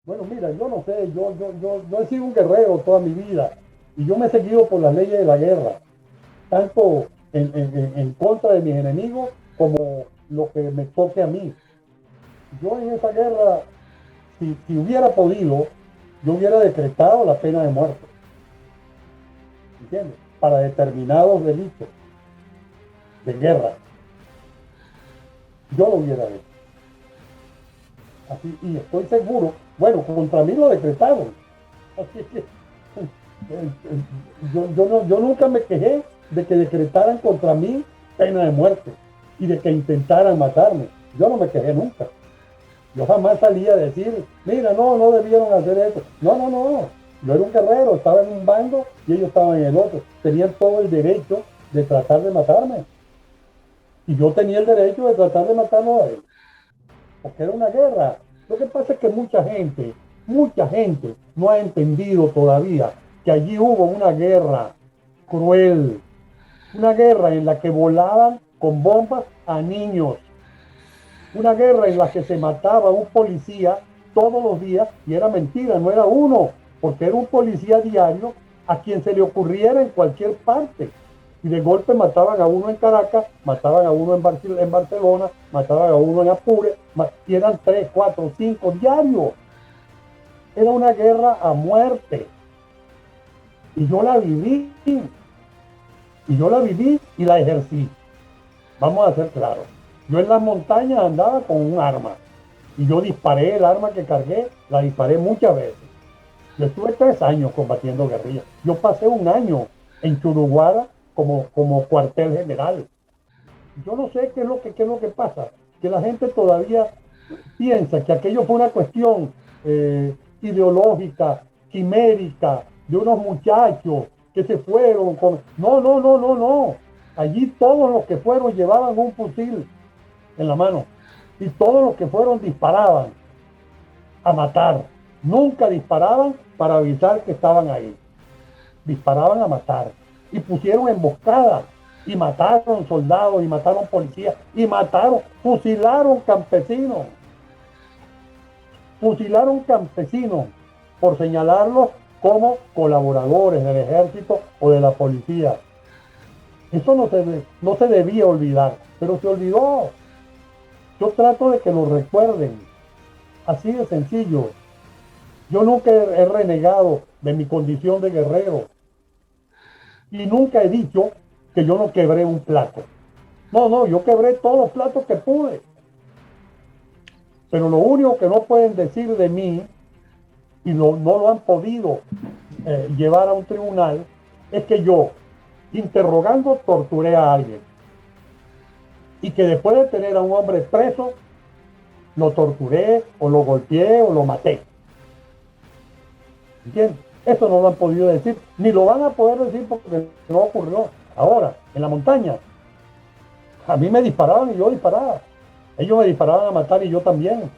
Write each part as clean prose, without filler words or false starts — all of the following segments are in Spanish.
Bueno, mira, yo no sé, yo he sido un guerrero toda mi vida y yo me he seguido por las leyes de la guerra, tanto en contra de mis enemigos como lo que me toque a mí. Yo en esa guerra, si hubiera podido, yo hubiera decretado la pena de muerte, ¿entiendes? Para determinados delitos de guerra. Yo lo hubiera hecho. Así, y estoy seguro, bueno, contra mí lo decretaron. Así que yo nunca me quejé de que decretaran contra mí pena de muerte y de que intentaran matarme. Yo no me quejé nunca. Yo jamás salía a decir, mira, no debieron hacer eso. No. Yo era un guerrero, estaba en un bando y ellos estaban en el otro. Tenían todo el derecho de tratar de matarme. Y yo tenía el derecho de tratar de matarlo a él. Porque era una guerra. Lo que pasa es que mucha gente no ha entendido todavía que allí hubo una guerra cruel, una guerra en la que volaban con bombas a niños, una guerra en la que se mataba un policía todos los días y era mentira, no era uno, porque era un policía diario a quien se le ocurriera en cualquier parte. Y de golpe mataban a uno en Caracas, mataban a uno en Barcelona, mataban a uno en Apure, y eran 3, 4, 5 diarios. Era una guerra a muerte. Y yo la viví. Y yo la viví y la ejercí. Vamos a ser claros. Yo en las montañas andaba con un arma. Y yo disparé el arma que cargué, la disparé muchas veces. Yo estuve 3 años combatiendo guerrillas. Yo pasé un año en Churuguara como cuartel general. Yo no sé qué es lo que pasa, que la gente todavía piensa que aquello fue una cuestión ideológica, quimérica, de unos muchachos que se fueron con... No. Allí todos los que fueron llevaban un fusil en la mano y todos los que fueron disparaban a matar. Nunca disparaban para avisar que estaban ahí. Disparaban a matar. Y pusieron emboscadas y mataron soldados y mataron policías y fusilaron campesinos por señalarlos como colaboradores del ejército o de la policía. Eso no se debía olvidar, pero se olvidó. Yo trato de que lo recuerden, así de sencillo. Yo nunca he renegado de mi condición de guerrero. Y nunca he dicho que yo no quebré un plato. No, yo quebré todos los platos que pude. Pero lo único que no pueden decir de mí, y no lo han podido llevar a un tribunal, es que yo, interrogando, torturé a alguien. Y que después de tener a un hombre preso, lo torturé, o lo golpeé, o lo maté. ¿Entiendes? Eso no lo han podido decir, ni lo van a poder decir porque no ocurrió. Ahora, en la montaña, a mí me disparaban y yo disparaba. Ellos me disparaban a matar y yo también.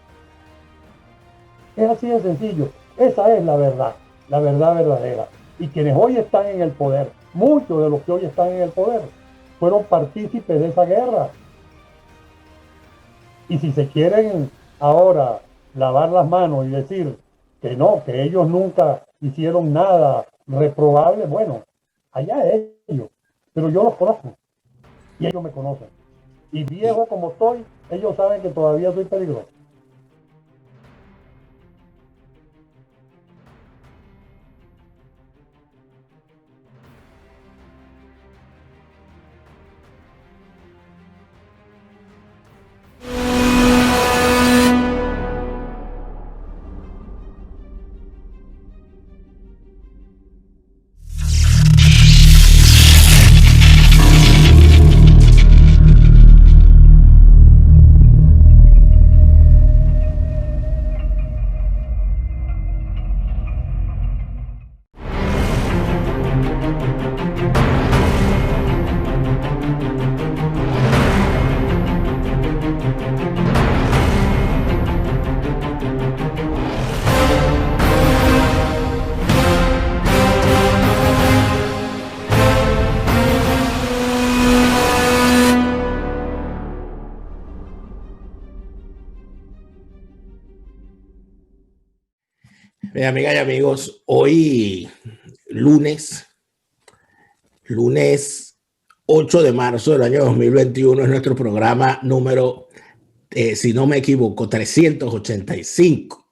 Es así de sencillo. Esa es la verdad verdadera. Y quienes hoy están en el poder, muchos de los que hoy están en el poder, fueron partícipes de esa guerra. Y si se quieren ahora lavar las manos y decir que no, que ellos nunca hicieron nada reprobable, bueno, allá ellos. Pero yo los conozco y ellos me conocen. Y viejo como estoy, ellos saben que todavía soy peligroso. Amigas y amigos, hoy lunes 8 de marzo del año 2021 es nuestro programa número, si no me equivoco, 385.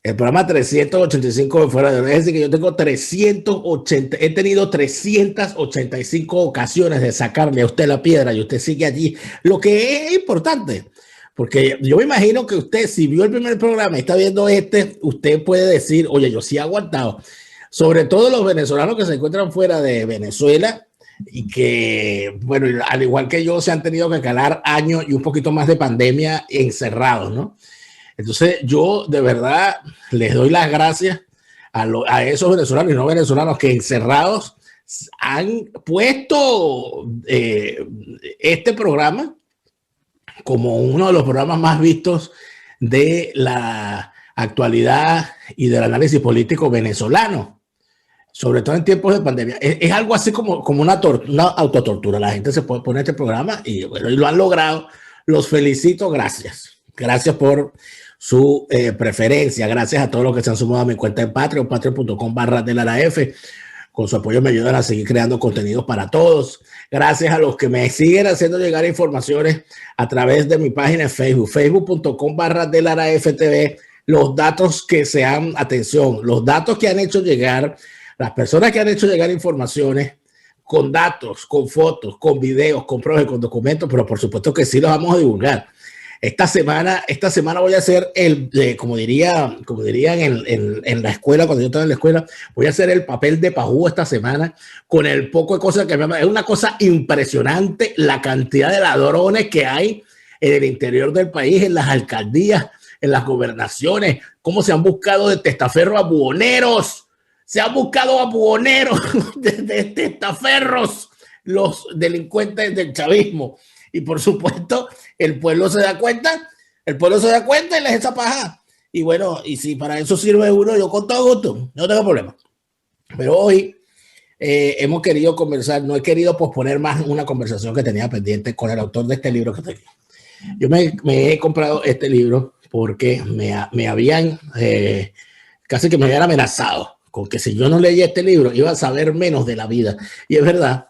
El programa 385 de Fuera de Hora. Es decir, que yo tengo 380, he tenido 385 ocasiones de sacarle a usted la piedra y usted sigue allí. Lo que es importante, porque yo me imagino que usted, si vio el primer programa y está viendo este, usted puede decir, oye, yo sí he aguantado. Sobre todo los venezolanos que se encuentran fuera de Venezuela y que, bueno, al igual que yo, se han tenido que calar años y un poquito más de pandemia encerrados, ¿no? Entonces, yo de verdad les doy las gracias a esos venezolanos y no venezolanos que encerrados han puesto este programa como uno de los programas más vistos de la actualidad y del análisis político venezolano, sobre todo en tiempos de pandemia. Es algo así como una autotortura. La gente se puede poner este programa y, bueno, y lo han logrado. Los felicito, gracias. Gracias por su preferencia. Gracias a todos los que se han sumado a mi cuenta en Patreon, patreon.com/delaraf. Con su apoyo me ayudan a seguir creando contenidos para todos. Gracias a los que me siguen haciendo llegar informaciones a través de mi página en Facebook, facebook.com/delaraftv. Los datos que sean, atención, los datos que han hecho llegar, las personas que han hecho llegar informaciones con datos, con fotos, con videos, con pruebas, con documentos, pero por supuesto que sí los vamos a divulgar. Esta semana voy a hacer como dirían en la escuela, cuando yo estaba en la escuela, voy a hacer el papel de pajú esta semana con el poco de cosas que es una cosa impresionante la cantidad de ladrones que hay en el interior del país, en las alcaldías, en las gobernaciones, cómo se han buscado de testaferro a buhoneros, de testaferros, los delincuentes del chavismo. Y por supuesto, el pueblo se da cuenta y les echa paja. Y bueno, y si para eso sirve uno, yo con todo gusto, no tengo problema. Pero hoy hemos querido conversar, no he querido posponer más una conversación que tenía pendiente con el autor de este libro que tenía. Yo me he comprado este libro porque me habían, casi que me habían amenazado con que si yo no leía este libro iba a saber menos de la vida. Y es verdad.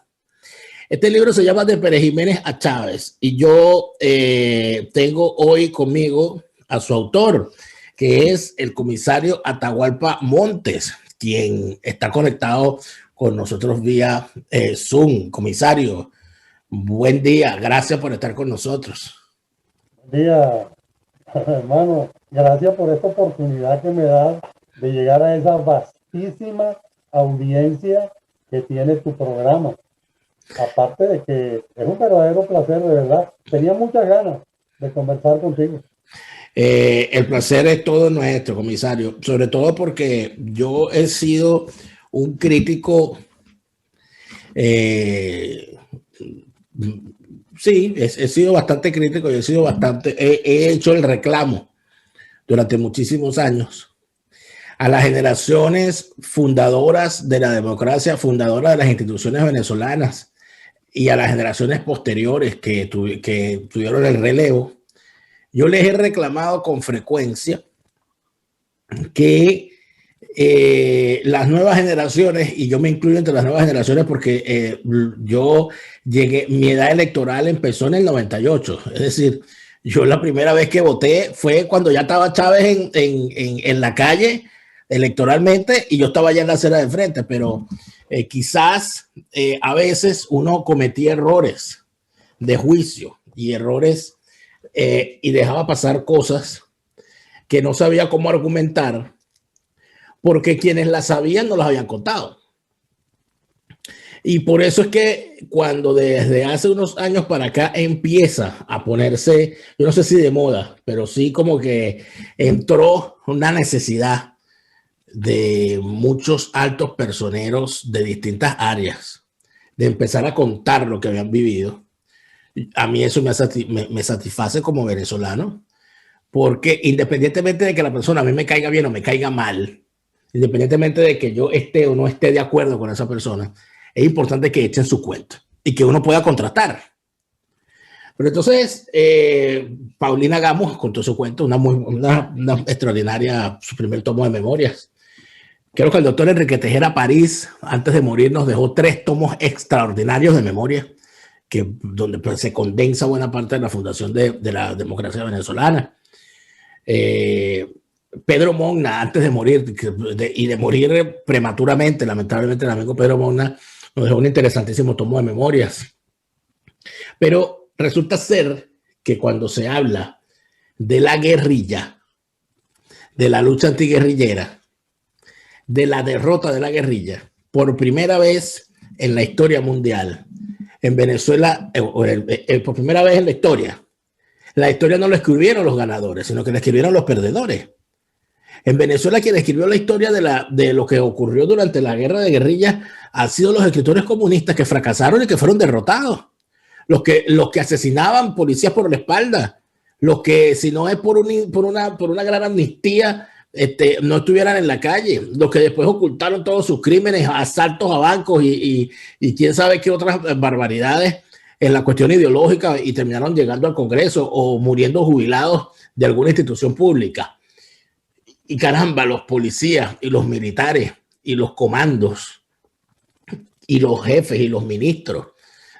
Este libro se llama De Pérez Jiménez a Chávez y yo tengo hoy conmigo a su autor, que es el comisario Atahualpa Montes, quien está conectado con nosotros vía Zoom. Comisario, buen día, gracias por estar con nosotros. Buen día, hermano, gracias por esta oportunidad que me das de llegar a esa vastísima audiencia que tiene tu programa. Aparte de que es un verdadero placer, de verdad. Tenía muchas ganas de conversar contigo. El placer es todo nuestro, comisario. Sobre todo porque yo he sido un crítico. Sí, he sido bastante crítico y he hecho el reclamo durante muchísimos años a las generaciones fundadoras de la democracia, fundadoras de las instituciones venezolanas, y a las generaciones posteriores que tuvieron el relevo. Yo les he reclamado con frecuencia que las nuevas generaciones, y yo me incluyo entre las nuevas generaciones porque yo llegué, mi edad electoral empezó en el 98, es decir, yo la primera vez que voté fue cuando ya estaba Chávez en la calle electoralmente y yo estaba ya en la acera de frente, pero quizás a veces uno cometía errores de juicio y errores y dejaba pasar cosas que no sabía cómo argumentar porque quienes las sabían no las habían contado. Y por eso es que cuando desde hace unos años para acá empieza a ponerse, yo no sé si de moda, pero sí como que entró una necesidad de muchos altos personeros de distintas áreas de empezar a contar lo que habían vivido. A mí eso me satisface como venezolano, porque independientemente de que la persona a mí me caiga bien o me caiga mal, independientemente de que yo esté o no esté de acuerdo con esa persona, es importante que echen su cuento y que uno pueda contrastar. Pero entonces, Paulina Gamos contó su cuento, una extraordinaria, su primer tomo de memorias. Creo que el doctor Enrique Tejera París, antes de morir, nos dejó 3 tomos extraordinarios de memoria, donde pues, se condensa buena parte de la fundación de la democracia venezolana. Pedro Monna, antes de morir, y de morir prematuramente, lamentablemente, el amigo Pedro Monna nos dejó un interesantísimo tomo de memorias. Pero resulta ser que cuando se habla de la guerrilla, de la lucha antiguerrillera, de la derrota de la guerrilla, por primera vez en la historia mundial, en Venezuela, por primera vez en la historia no la escribieron los ganadores, sino que la escribieron los perdedores. En Venezuela, quien escribió la historia de lo que ocurrió durante la guerra de guerrillas han sido los escritores comunistas que fracasaron y que fueron derrotados. Los que asesinaban policías por la espalda, los que, si no es por una gran amnistía, no estuvieran en la calle, los que después ocultaron todos sus crímenes, asaltos a bancos y quién sabe qué otras barbaridades en la cuestión ideológica y terminaron llegando al Congreso o muriendo jubilados de alguna institución pública. Y caramba, los policías y los militares y los comandos y los jefes y los ministros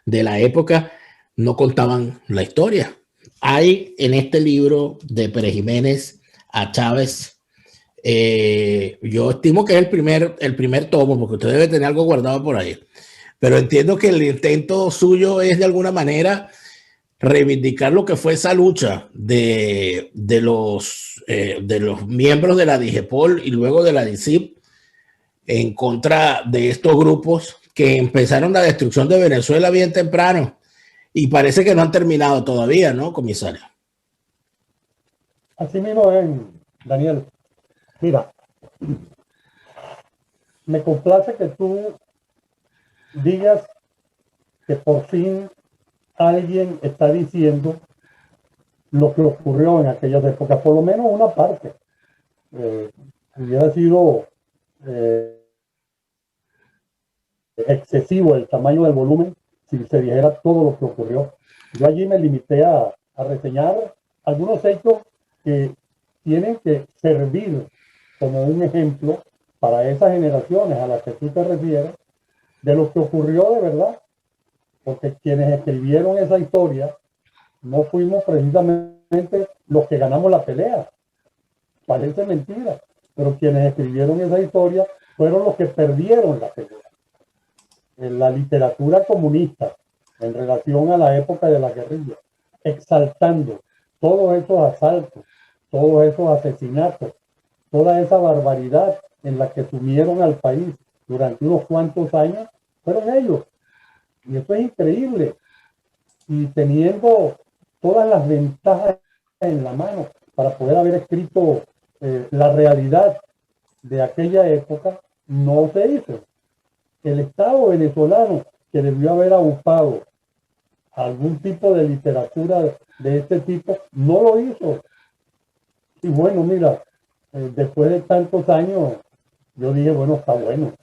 de la época no contaban la historia. Hay en este libro de Pérez Jiménez a Chávez, yo estimo que es el primer tomo, porque usted debe tener algo guardado por ahí, pero entiendo que el intento suyo es de alguna manera reivindicar lo que fue esa lucha de los miembros de la DIGEPOL y luego de la DICIP en contra de estos grupos que empezaron la destrucción de Venezuela bien temprano y parece que no han terminado todavía, ¿no, comisario? Así mismo es, Daniel. Mira, me complace que tú digas que por fin alguien está diciendo lo que ocurrió en aquellas épocas, por lo menos una parte. Hubiera sido excesivo el tamaño del volumen si se dijera todo lo que ocurrió. Yo allí me limité a reseñar algunos hechos que tienen que servir como un ejemplo para esas generaciones a las que tú te refieres de lo que ocurrió de verdad, porque quienes escribieron esa historia no fuimos precisamente los que ganamos la pelea. Parece mentira, pero quienes escribieron esa historia fueron los que perdieron la pelea. En la literatura comunista, en relación a la época de la guerrilla, exaltando todos esos asaltos, todos esos asesinatos, toda esa barbaridad en la que sumieron al país durante unos cuantos años, fueron ellos. Y eso es increíble. Y teniendo todas las ventajas en la mano para poder haber escrito la realidad de aquella época, no se hizo. El Estado venezolano, que debió haber agupado algún tipo de literatura de este tipo, no lo hizo. Y bueno, mira, después de tantos años, yo dije, bueno, está bueno.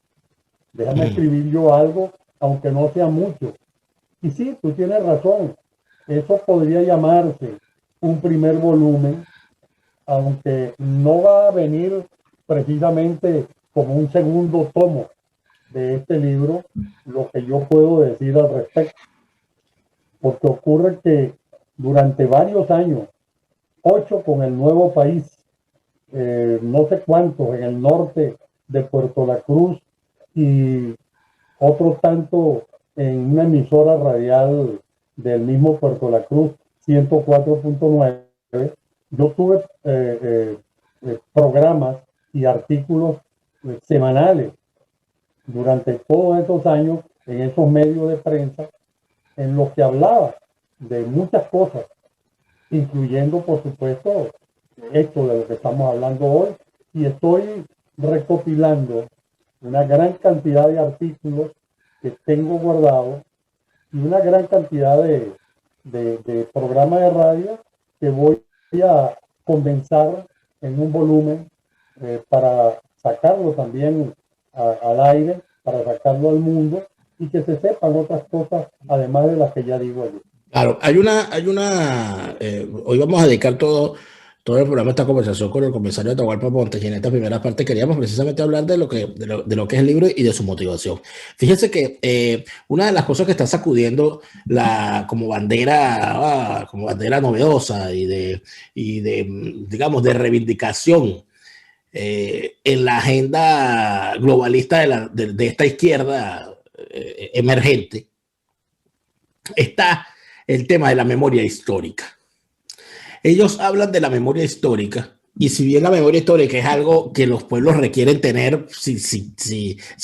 Déjame escribir yo algo, aunque no sea mucho. Y sí, tú tienes razón. Eso podría llamarse un primer volumen, aunque no va a venir precisamente como un segundo tomo de este libro, lo que yo puedo decir al respecto. Porque ocurre que durante varios años, 8 con el Nuevo País, no sé cuántos en el norte de Puerto La Cruz y otros tantos en una emisora radial del mismo Puerto La Cruz, 104.9, yo tuve programas y artículos semanales durante todos estos años en esos medios de prensa en los que hablaba de muchas cosas, incluyendo, por supuesto, esto de lo que estamos hablando hoy, y estoy recopilando una gran cantidad de artículos que tengo guardados y una gran cantidad de programas de radio que voy a condensar en un volumen para sacarlo también al aire, para sacarlo al mundo y que se sepan otras cosas además de las que ya digo allí. Claro, hoy vamos a dedicar todo el programa a esta conversación con el comisario Atahualpa Montes, y en esta primera parte queríamos precisamente hablar de lo que es el libro y de su motivación. Fíjense que una de las cosas que está sacudiendo como bandera novedosa digamos, de reivindicación en la agenda globalista de esta izquierda emergente, está el tema de la memoria histórica. Ellos hablan de la memoria histórica, y si bien la memoria histórica es algo que los pueblos requieren tener si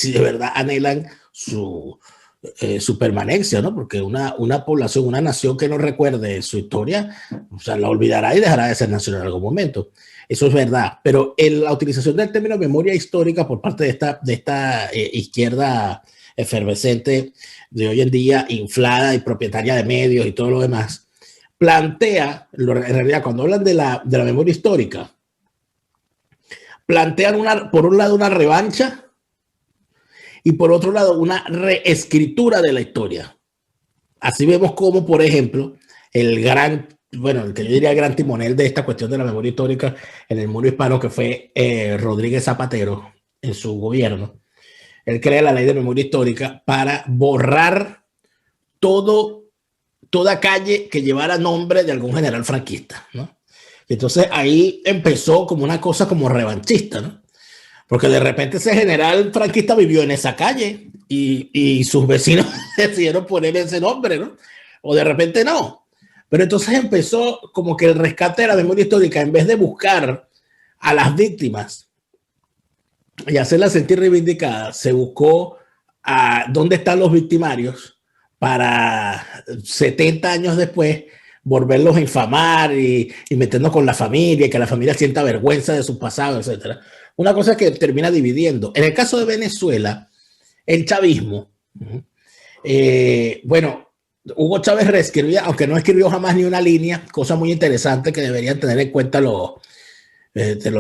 de verdad anhelan su permanencia, ¿no? Porque una población, una nación que no recuerde su historia, o sea, la olvidará y dejará de ser nacional en algún momento. Eso es verdad, pero la utilización del término memoria histórica por parte de esta izquierda efervescente de hoy en día, inflada y propietaria de medios y todo lo demás, plantea, en realidad, cuando hablan de la memoria histórica, plantean por un lado una revancha y por otro lado una reescritura de la historia. Así vemos como, por ejemplo, el que yo diría el gran timonel de esta cuestión de la memoria histórica en el mundo hispano, que fue Rodríguez Zapatero en su gobierno. Él crea la ley de memoria histórica para borrar toda calle que llevara nombre de algún general franquista, ¿no? Entonces ahí empezó como una cosa como revanchista, ¿no? Porque de repente ese general franquista vivió en esa calle y sus vecinos decidieron ponerle ese nombre, ¿no? O de repente no. Pero entonces empezó como que el rescate de la memoria histórica, en vez de buscar a las víctimas y hacerlas sentir reivindicadas, se buscó a dónde están los victimarios para 70 años después volverlos a infamar y meternos con la familia, y que la familia sienta vergüenza de su pasado, etcétera. Una cosa que termina dividiendo. En el caso de Venezuela, el chavismo, bueno, Hugo Chávez reescribía, aunque no escribió jamás ni una línea, cosa muy interesante que deberían tener en cuenta los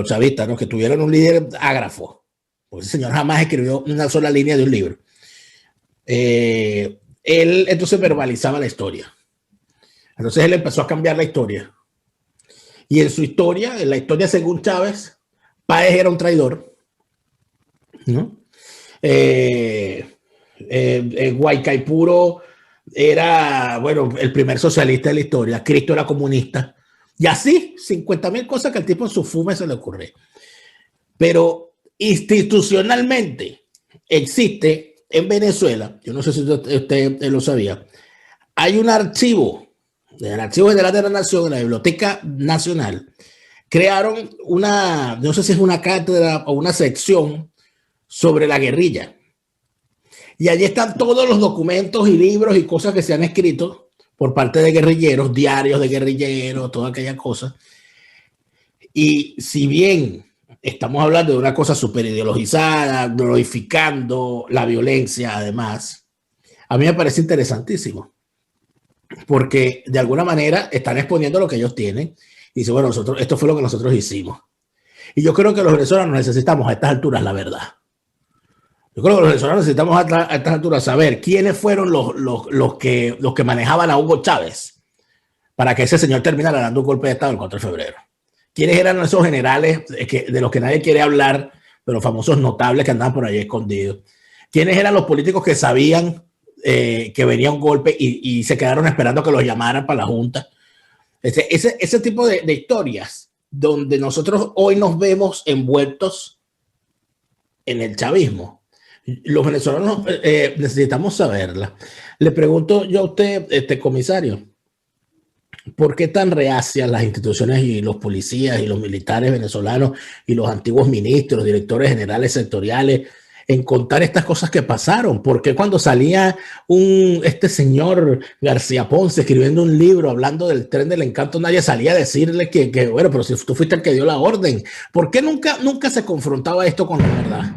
chavistas, ¿no? Que tuvieron un líder ágrafo. Pues ese señor jamás escribió una sola línea de un libro. Él entonces verbalizaba la historia. Entonces él empezó a cambiar la historia. Y en su historia, en la historia según Chávez, Páez era un traidor, ¿no? Guaycaipuro era, bueno, el primer socialista de la historia. Cristo era comunista. Y así, 50,000 cosas que al tipo en su fume se le ocurre. Pero institucionalmente existe en Venezuela, yo no sé si usted lo sabía, hay un archivo, el Archivo General de la Nación, en la Biblioteca Nacional, crearon no sé si es una cátedra o una sección sobre la guerrilla. Y allí están todos los documentos y libros y cosas que se han escrito por parte de guerrilleros, diarios de guerrilleros, toda aquella cosa. Y si bien estamos hablando de una cosa súper ideologizada, glorificando la violencia, además, a mí me parece interesantísimo, porque de alguna manera están exponiendo lo que ellos tienen y dicen, bueno, esto fue lo que nosotros hicimos. Y yo creo que los venezolanos necesitamos a estas alturas la verdad. Yo creo que los venezolanos necesitamos a estas alturas saber quiénes fueron los que manejaban a Hugo Chávez para que ese señor terminara dando un golpe de Estado el 4 de febrero. ¿Quiénes eran esos generales de los que nadie quiere hablar, de los famosos notables que andaban por ahí escondidos? ¿Quiénes eran los políticos que sabían que venía un golpe y se quedaron esperando que los llamaran para la junta? Ese tipo de historias donde nosotros hoy nos vemos envueltos en el chavismo. Los venezolanos necesitamos saberla. Le pregunto yo a usted, comisario, ¿por qué tan reacias las instituciones y los policías y los militares venezolanos y los antiguos ministros, directores generales sectoriales en contar estas cosas que pasaron? ¿Por qué cuando salía este señor García Ponce escribiendo un libro hablando del tren del encanto, nadie salía a decirle que bueno, pero si tú fuiste el que dio la orden? ¿Por qué nunca se confrontaba esto con la verdad?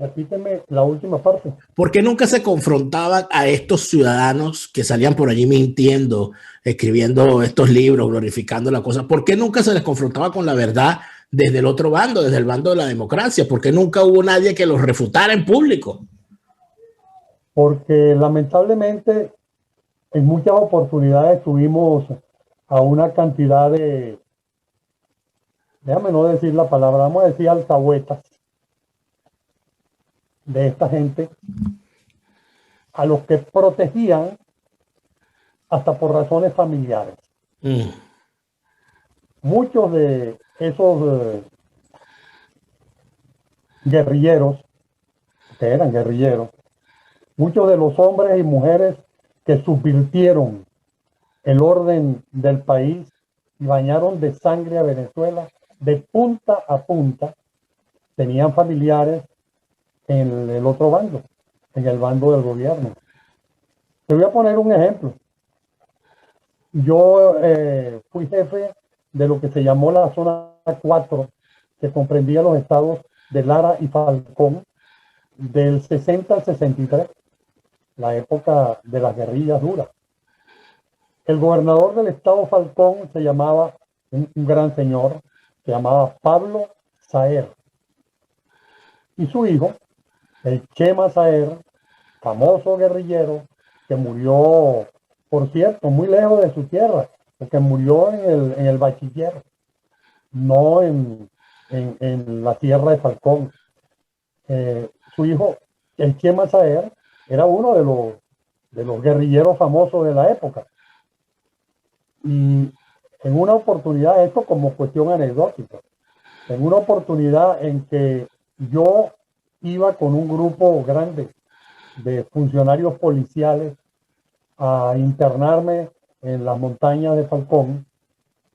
Repíteme la última parte. ¿Por qué nunca se confrontaban a estos ciudadanos que salían por allí mintiendo, escribiendo estos libros, glorificando la cosa? ¿Por qué nunca se les confrontaba con la verdad desde el otro bando, desde el bando de la democracia? ¿Por qué nunca hubo nadie que los refutara en público? Porque lamentablemente En muchas oportunidades tuvimos a una cantidad de, déjame no decir la palabra, vamos a decir alcahuetas de esta gente, a los que protegían hasta por razones familiares. Mm. Muchos de esos guerrilleros, que eran guerrilleros, muchos de los hombres y mujeres que subvirtieron el orden del país y bañaron de sangre a Venezuela de punta a punta, tenían familiares en el otro bando, en el bando del gobierno. Te voy a poner un ejemplo. Yo fui jefe de lo que se llamó la zona 4, que comprendía los estados de Lara y Falcón, del 60 al 63, la época de las guerrillas duras. El gobernador del estado Falcón se llamaba, un gran señor, se llamaba Pablo Saer. Y su hijo, el Chema Saer, famoso guerrillero, que murió, por cierto, muy lejos de su tierra, porque murió en el Bachiller, no en la tierra de Falcón. Su hijo, el Chema Saer, era uno de los guerrilleros famosos de la época. Y en una oportunidad, esto como cuestión anecdótica, en una oportunidad en que yo iba con un grupo grande de funcionarios policiales a internarme en las montañas de Falcón,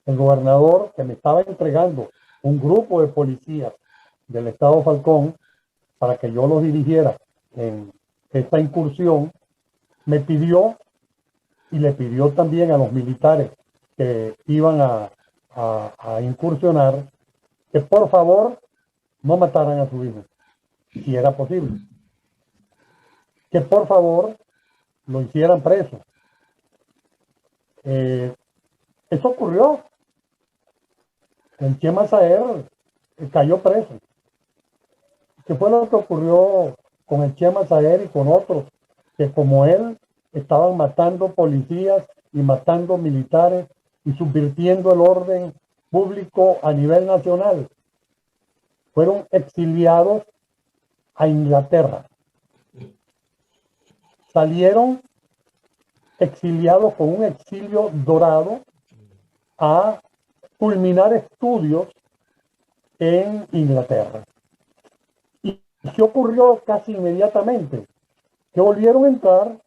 el gobernador, que me estaba entregando un grupo de policías del estado Falcón para que yo los dirigiera en esta incursión, me pidió y le pidió también a los militares que iban a incursionar que por favor no mataran a su hijo, si era posible. Que por favor lo hicieran preso. Eso ocurrió. El Chema Saer cayó preso. ¿Qué fue lo que ocurrió con el Chema Saer y con otros que como él estaban matando policías y matando militares y subvirtiendo el orden público a nivel nacional? Fueron exiliados a Inglaterra. Salieron exiliados con un exilio dorado a culminar estudios en Inglaterra. ¿Y qué ocurrió casi inmediatamente? Que volvieron a entrar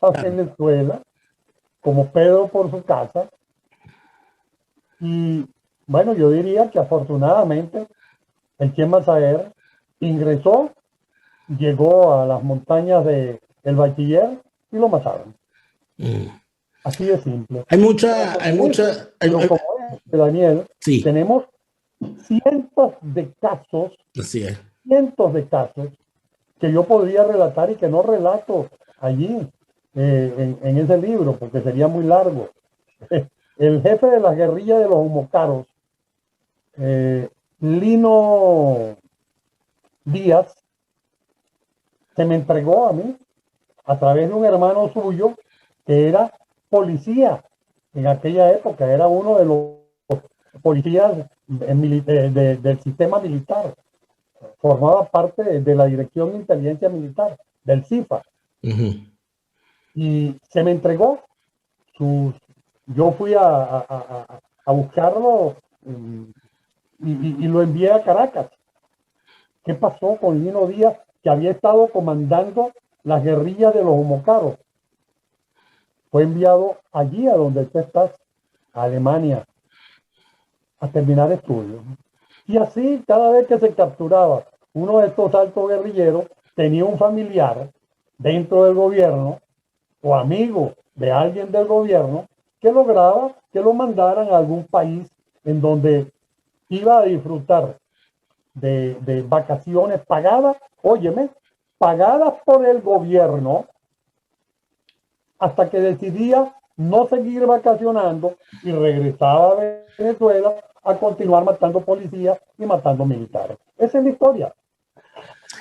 a Venezuela, como Pedro por su casa, y bueno, yo diría que afortunadamente el Chema Saer ingresó, llegó a las montañas del Bachiller y lo mataron. Así de simple. Pero como es, Daniel, sí, tenemos cientos de casos, así es. cientos de casos que yo podría relatar y que no relato allí en ese libro, porque sería muy largo. El jefe de la guerrilla de los Humocaros, Lino Díaz, se me entregó a mí a través de un hermano suyo que era policía en aquella época, era uno de los policías del sistema militar, formaba parte de la Dirección de Inteligencia Militar, del CIFA. Y se me entregó. Yo fui a buscarlo y lo envié a Caracas. ¿Qué pasó con Lino Díaz, que había estado comandando las guerrillas de los Humocaros? Fue enviado allí a donde tú estás, a Alemania, a terminar estudios. Y así, cada vez que se capturaba uno de estos altos guerrilleros, tenía un familiar dentro del gobierno o amigo de alguien del gobierno que lograba que lo mandaran a algún país en donde iba a disfrutar de vacaciones pagadas, óyeme, pagadas por el gobierno, hasta que decidía no seguir vacacionando y regresaba a Venezuela a continuar matando policías y matando militares. Esa es la historia.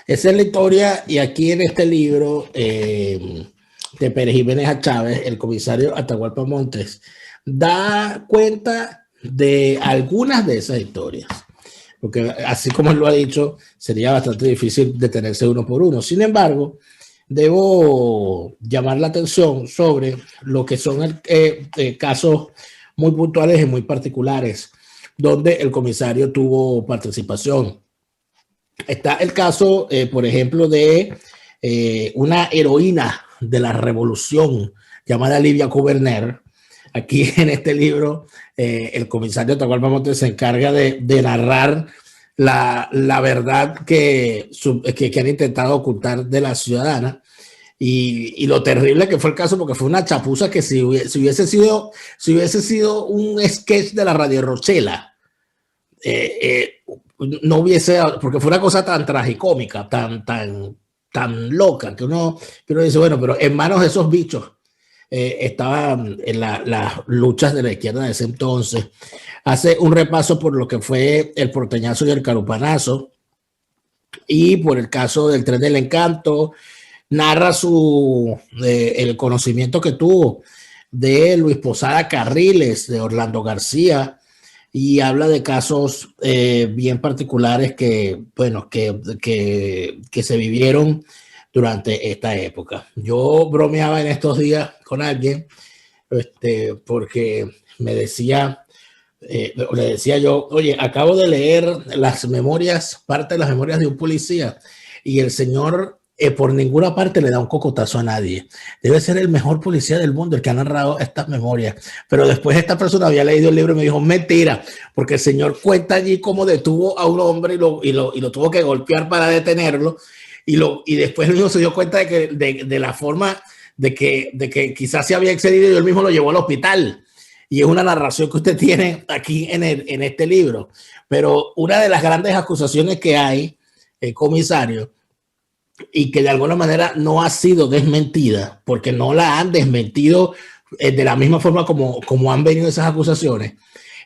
Esa es la historia, y aquí en este libro de Pérez Jiménez a Chávez, el comisario Atahualpa Montes, da cuenta de algunas de esas historias. Porque así como él lo ha dicho, sería bastante difícil detenerse uno por uno. Sin embargo, debo llamar la atención sobre lo que son casos muy puntuales y muy particulares, donde el comisario tuvo participación. Está el caso, por ejemplo, de una heroína de la revolución llamada Livia Cuberner. Aquí en este libro, el comisario Atahualpa Montes se encarga de narrar la verdad que han intentado ocultar de la ciudadana y lo terrible que fue el caso, porque fue una chapuza que si hubiese sido un sketch de la Radio Rochela, no hubiese, porque fue una cosa tan tragicómica, tan loca, que uno dice, bueno, pero en manos de esos bichos estaban en las luchas de la izquierda de ese entonces. Hace un repaso por lo que fue el porteñazo y el carupanazo, y por el caso del Tren del Encanto, narra el conocimiento que tuvo de Luis Posada Carriles, de Orlando García, y habla de casos bien particulares que se vivieron durante esta época. Yo bromeaba en estos días con alguien porque me decía, le decía yo, oye, acabo de leer parte de las memorias de un policía, y el señor por ninguna parte le da un cocotazo a nadie. Debe ser el mejor policía del mundo el que ha narrado estas memorias. Pero después esta persona había leído el libro y me dijo, mentira, porque el señor cuenta allí cómo detuvo a un hombre y lo tuvo que golpear para detenerlo, y después mismo se dio cuenta de la forma de que quizás se había excedido, y él mismo lo llevó al hospital. Y es una narración que usted tiene aquí en este libro. Pero una de las grandes acusaciones que hay, comisario, y que de alguna manera no ha sido desmentida, porque no la han desmentido de la misma forma como han venido esas acusaciones,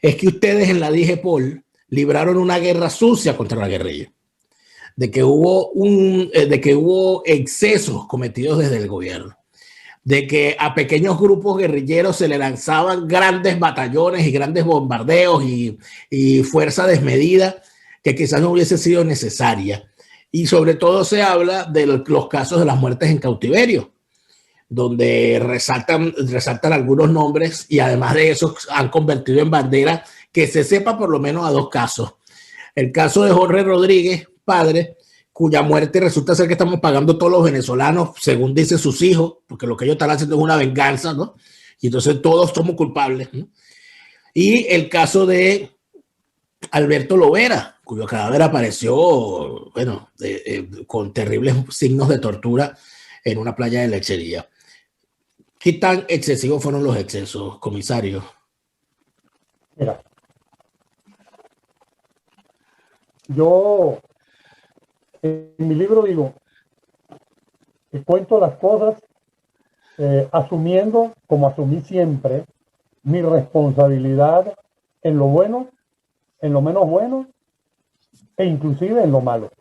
es que ustedes en la DIGEPOL libraron una guerra sucia contra la guerrilla, de que hubo excesos cometidos desde el gobierno, de que a pequeños grupos guerrilleros se le lanzaban grandes batallones y grandes bombardeos y fuerza desmedida que quizás no hubiese sido necesaria. Y sobre todo se habla de los casos de las muertes en cautiverio, donde resaltan algunos nombres, y además de eso han convertido en bandera, que se sepa por lo menos, a dos casos. El caso de Jorge Rodríguez, padre, cuya muerte resulta ser que estamos pagando todos los venezolanos, según dicen sus hijos, porque lo que ellos están haciendo es una venganza, ¿no? Y entonces todos somos culpables, ¿no? Y el caso de Alberto Lovera, cuyo cadáver apareció, con terribles signos de tortura en una playa de lechería. ¿Qué tan excesivos fueron los excesos, comisario? Mira, yo en mi libro digo que cuento las cosas asumiendo, como asumí siempre, mi responsabilidad en lo bueno, en lo menos bueno, e inclusive en lo malo.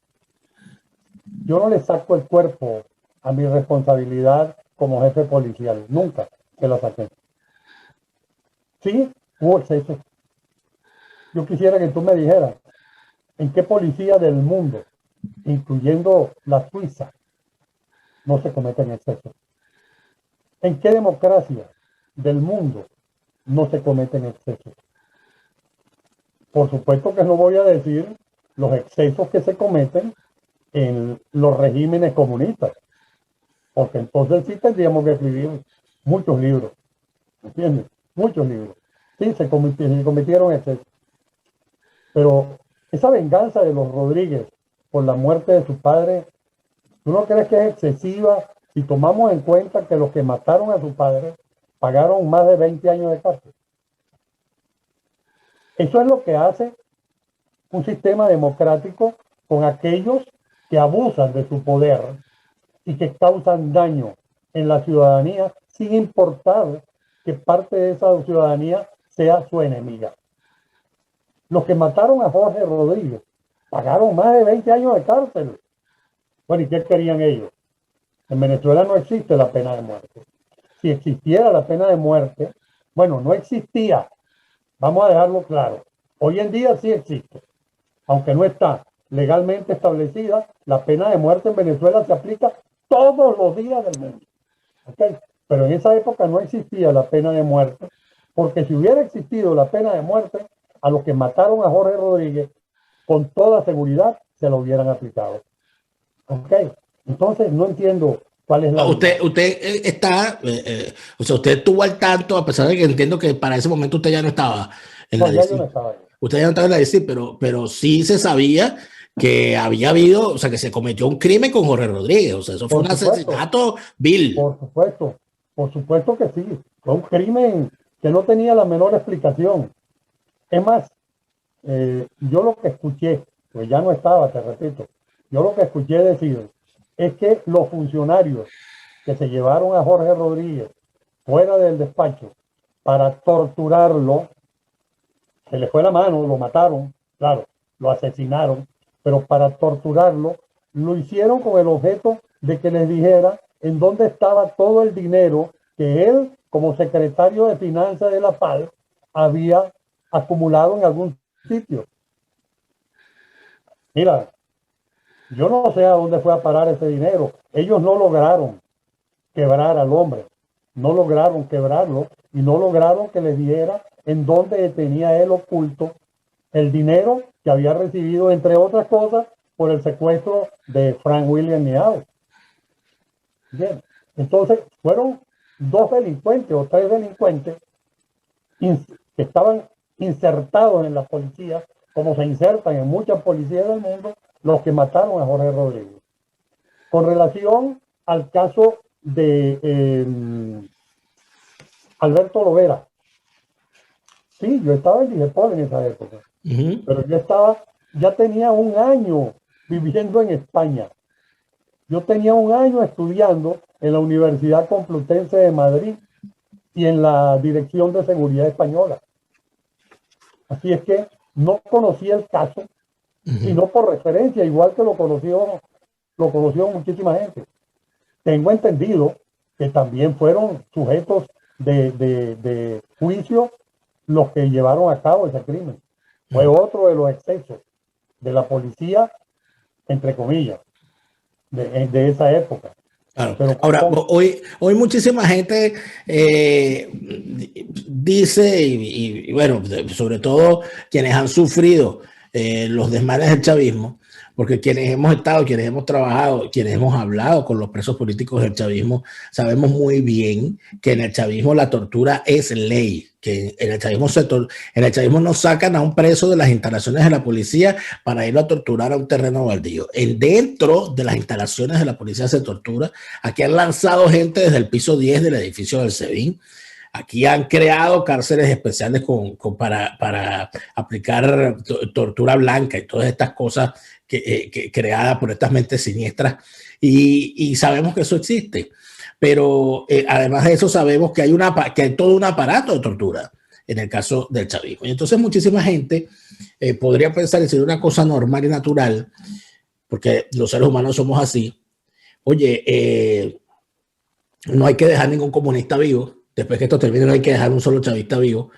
Yo no le saco el cuerpo a mi responsabilidad como jefe policial, nunca se la saqué. Sí, hubo exceso. Yo quisiera que tú me dijeras, ¿en qué policía del mundo, incluyendo la Suiza, no se cometen excesos? ¿En qué democracia del mundo no se cometen excesos? Por supuesto que no voy a decir los excesos que se cometen en los regímenes comunistas, porque entonces sí tendríamos que escribir muchos libros, ¿entiendes? Muchos libros. Sí, se cometieron excesos. Pero esa venganza de los Rodríguez por la muerte de su padre, ¿tú no crees que es excesiva si tomamos en cuenta que los que mataron a su padre pagaron más de 20 años de cárcel? Eso es lo que hace un sistema democrático con aquellos que abusan de su poder y que causan daño en la ciudadanía, sin importar que parte de esa ciudadanía sea su enemiga. Los que mataron a Jorge Rodríguez pagaron más de 20 años de cárcel. Bueno, ¿y qué querían ellos? En Venezuela no existe la pena de muerte. Si existiera la pena de muerte, bueno, no existía. Vamos a dejarlo claro. Hoy en día sí existe, aunque no está legalmente establecida. La pena de muerte en Venezuela se aplica todos los días del mundo. ¿Okay? Pero en esa época no existía la pena de muerte, porque si hubiera existido la pena de muerte, a los que mataron a Jorge Rodríguez, con toda seguridad se lo hubieran aplicado. ¿Ok? Entonces no entiendo cuál es la... Usted está, o sea, usted estuvo al tanto, a pesar de que entiendo que para ese momento usted ya no estaba en la ya yo DC. no estaba ahí. Usted ya no estaba en la DC, pero sí se sabía que había habido, o sea, que se cometió un crimen con Jorge Rodríguez. O sea, eso fue un asesinato vil. Por supuesto que sí. Fue un crimen que no tenía la menor explicación. Es más, yo lo que escuché, pues ya no estaba, te repito, yo lo que escuché decir es que los funcionarios que se llevaron a Jorge Rodríguez fuera del despacho para torturarlo, se le fue la mano, lo mataron, claro, lo asesinaron, pero para torturarlo lo hicieron con el objeto de que les dijera en dónde estaba todo el dinero que él, como secretario de Finanzas de la PAL, había acumulado en algún sitio. Mira, yo no sé a dónde fue a parar ese dinero. Ellos no lograron quebrar al hombre, no lograron quebrarlo y no lograron que le diera en dónde tenía él oculto el dinero que había recibido, entre otras cosas, por el secuestro de Frank William Niao. Bien, entonces fueron 2 delincuentes o 3 delincuentes que estaban insertados en la policía, como se insertan en muchas policías del mundo, los que mataron a Jorge Rodríguez. Con relación al caso de Alberto Lovera, sí, yo estaba en Digepol en esa época, pero yo ya tenía un año viviendo en España. Yo tenía un año estudiando en la Universidad Complutense de Madrid y en la Dirección de Seguridad Española. Así es que no conocía el caso, sino por referencia, igual que lo conoció muchísima gente. Tengo entendido que también fueron sujetos de juicio los que llevaron a cabo ese crimen. Fue otro de los excesos de la policía, entre comillas, de esa época. Claro. Pero, ahora, hoy muchísima gente dice, y bueno, sobre todo quienes han sufrido los desmanes del chavismo, porque quienes hemos estado, quienes hemos trabajado, quienes hemos hablado con los presos políticos del chavismo, sabemos muy bien que en el chavismo la tortura es ley, que en el chavismo no sacan a un preso de las instalaciones de la policía para irlo a torturar a un terreno baldío. Dentro de las instalaciones de la policía se tortura. Aquí han lanzado gente desde el piso 10 del edificio del SEBIN. Aquí han creado cárceles especiales para aplicar tortura blanca y todas estas cosas creadas por estas mentes siniestras. Y sabemos que eso existe. Pero además de eso sabemos que hay todo un aparato de tortura en el caso del chavismo. Y entonces muchísima gente podría pensar en ser una cosa normal y natural, porque los seres humanos somos así. Oye, no hay que dejar ningún comunista vivo. Después que esto termine no hay que dejar un solo chavista vivo.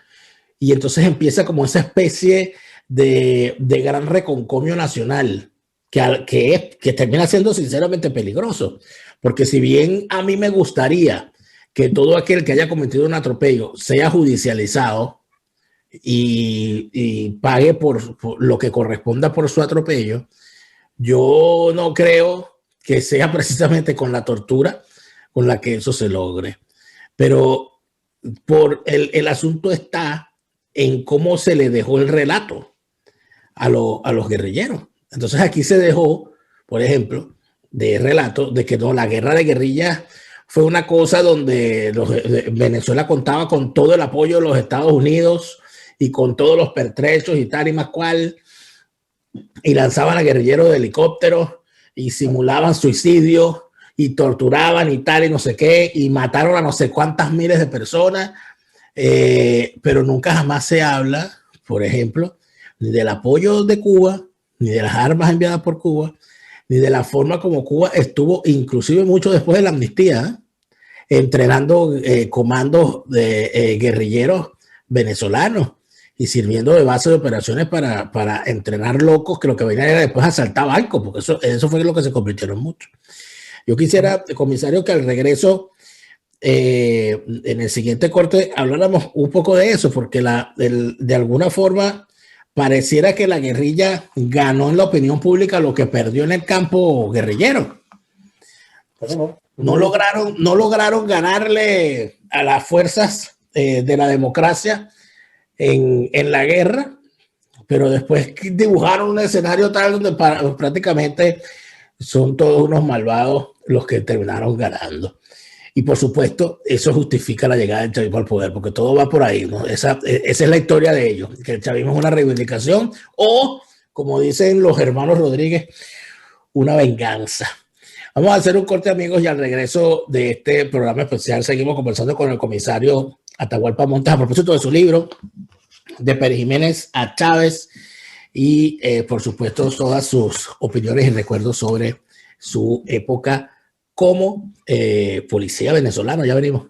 Y entonces empieza como esa especie de gran reconcomio nacional que termina siendo sinceramente peligroso. Porque si bien a mí me gustaría que todo aquel que haya cometido un atropello sea judicializado y pague por lo que corresponda por su atropello, yo no creo que sea precisamente con la tortura con la que eso se logre. Pero el asunto está en cómo se le dejó el relato a los guerrilleros. Entonces aquí se dejó, por ejemplo, de relato de que no, la guerra de guerrillas fue una cosa donde Venezuela contaba con todo el apoyo de los Estados Unidos y con todos los pertrechos y tal y más cual, y lanzaban a guerrilleros de helicópteros y simulaban suicidio y torturaban y tal y no sé qué, y mataron a no sé cuántas miles de personas, pero nunca jamás se habla, por ejemplo, ni del apoyo de Cuba, ni de las armas enviadas por Cuba, ni de la forma como Cuba estuvo, inclusive mucho después de la amnistía, entrenando comandos de guerrilleros venezolanos y sirviendo de base de operaciones para entrenar locos que lo que venían era después asaltar bancos, porque eso fue lo que se convirtieron mucho. Yo quisiera, comisario, que al regreso, en el siguiente corte, habláramos un poco de eso, porque de alguna forma pareciera que la guerrilla ganó en la opinión pública lo que perdió en el campo guerrillero. No lograron ganarle a las fuerzas de la democracia en la guerra, pero después dibujaron un escenario tal donde prácticamente son todos unos malvados los que terminaron ganando. Y por supuesto, eso justifica la llegada del chavismo al poder, porque todo va por ahí, ¿no? Esa es la historia de ellos, que el chavismo es una reivindicación o, como dicen los hermanos Rodríguez, una venganza. Vamos a hacer un corte, amigos, y al regreso de este programa especial seguimos conversando con el comisario Atahualpa Montes a propósito de su libro, de Pérez Jiménez a Chávez, y por supuesto todas sus opiniones y recuerdos sobre su época como policía venezolano. Ya venimos.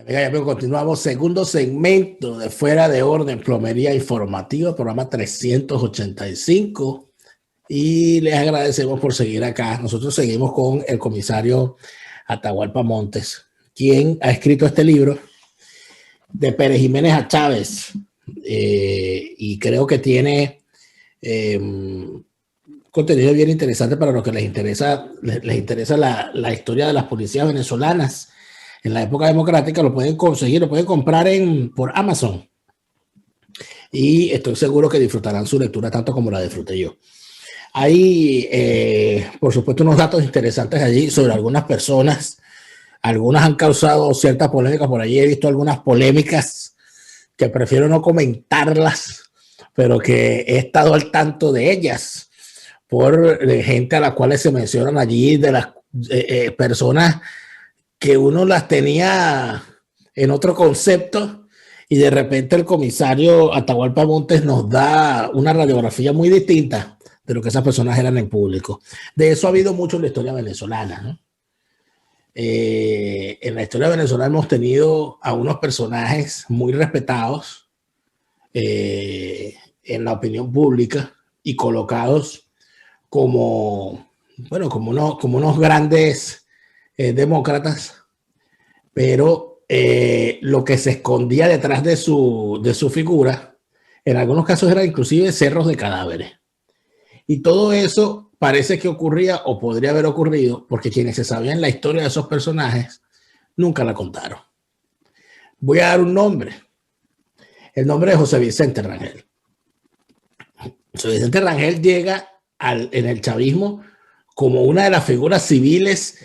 Ya continuamos, segundo segmento de Fuera de Orden, Plomería Informativa, programa 385. Y les agradecemos por seguir acá. Nosotros seguimos con el comisario Atahualpa Montes, quien ha escrito este libro, de Pérez Jiménez a Chávez. Y creo que tiene contenido bien interesante para los que les interesa la historia de las policías venezolanas en la época democrática. Lo pueden conseguir, lo pueden comprar por Amazon. Y estoy seguro que disfrutarán su lectura tanto como la disfruté yo. Hay, por supuesto, unos datos interesantes allí sobre algunas personas. Algunas han causado cierta polémica. Por allí he visto algunas polémicas que prefiero no comentarlas, pero que he estado al tanto de ellas por gente a la cual se mencionan allí, de las personas que uno las tenía en otro concepto, y de repente el comisario Atahualpa Montes nos da una radiografía muy distinta de lo que esas personas eran en público. De eso ha habido mucho en la historia venezolana, ¿no? En la historia venezolana hemos tenido a unos personajes muy respetados en la opinión pública y colocados como unos grandes demócratas, pero lo que se escondía detrás de su figura, en algunos casos eran inclusive cerros de cadáveres. Y todo eso parece que ocurría o podría haber ocurrido porque quienes se sabían la historia de esos personajes nunca la contaron. Voy a dar un nombre. El nombre de José Vicente Rangel. José Vicente Rangel llega en el chavismo como una de las figuras civiles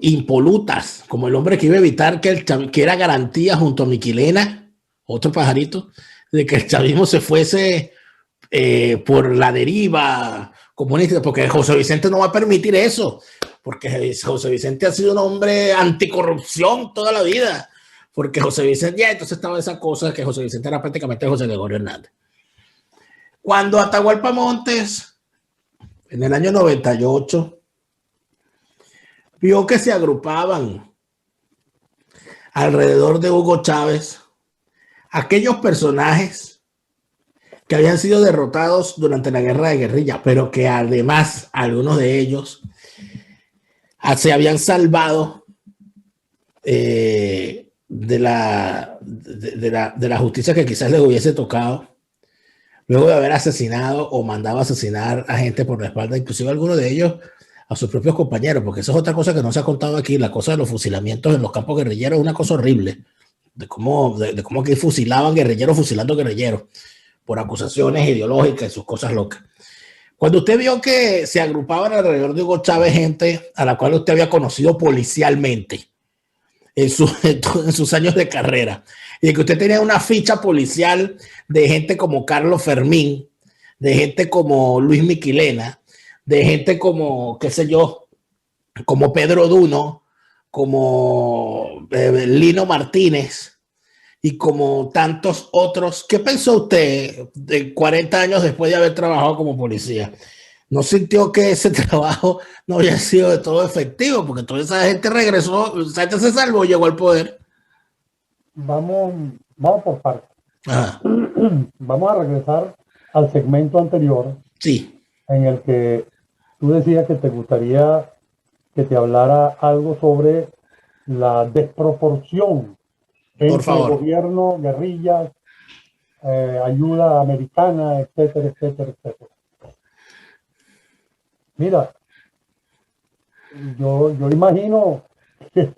impolutas, como el hombre que iba a evitar que era garantía junto a Miquilena, otro pajarito, de que el chavismo se fuese por la deriva comunista, porque José Vicente no va a permitir eso, porque José Vicente ha sido un hombre anticorrupción toda la vida, porque José Vicente, ya entonces estaba esa cosa que José Vicente era prácticamente José Gregorio Hernández. Cuando Atahualpa Montes, en el año 98, vio que se agrupaban alrededor de Hugo Chávez aquellos personajes que habían sido derrotados durante la guerra de guerrilla, pero que además algunos de ellos se habían salvado de la justicia que quizás les hubiese tocado luego de haber asesinado o mandado a asesinar a gente por la espalda, inclusive algunos de ellos a sus propios compañeros, porque eso es otra cosa que no se ha contado aquí. La cosa de los fusilamientos en los campos guerrilleros es una cosa horrible, de cómo que fusilaban guerrilleros fusilando guerrilleros por acusaciones ideológicas y sus cosas locas. Cuando usted vio que se agrupaban alrededor de Hugo Chávez gente a la cual usted había conocido policialmente en sus años de carrera, y que usted tenía una ficha policial de gente como Carlos Fermín, de gente como Luis Miquilena, de gente como, qué sé yo, como Pedro Duno, como Lino Martínez y como tantos otros. ¿Qué pensó usted de 40 años después de haber trabajado como policía? ¿No sintió que ese trabajo no había sido de todo efectivo? Porque toda esa gente regresó, esa gente se salvó, llegó al poder. Vamos por partes. Ajá. Vamos a regresar al segmento anterior Sí. en el que tú decías que te gustaría que te hablara algo sobre la desproporción Por entre favor. gobierno, guerrillas, ayuda americana, etcétera, etcétera, etcétera. Mira, yo imagino que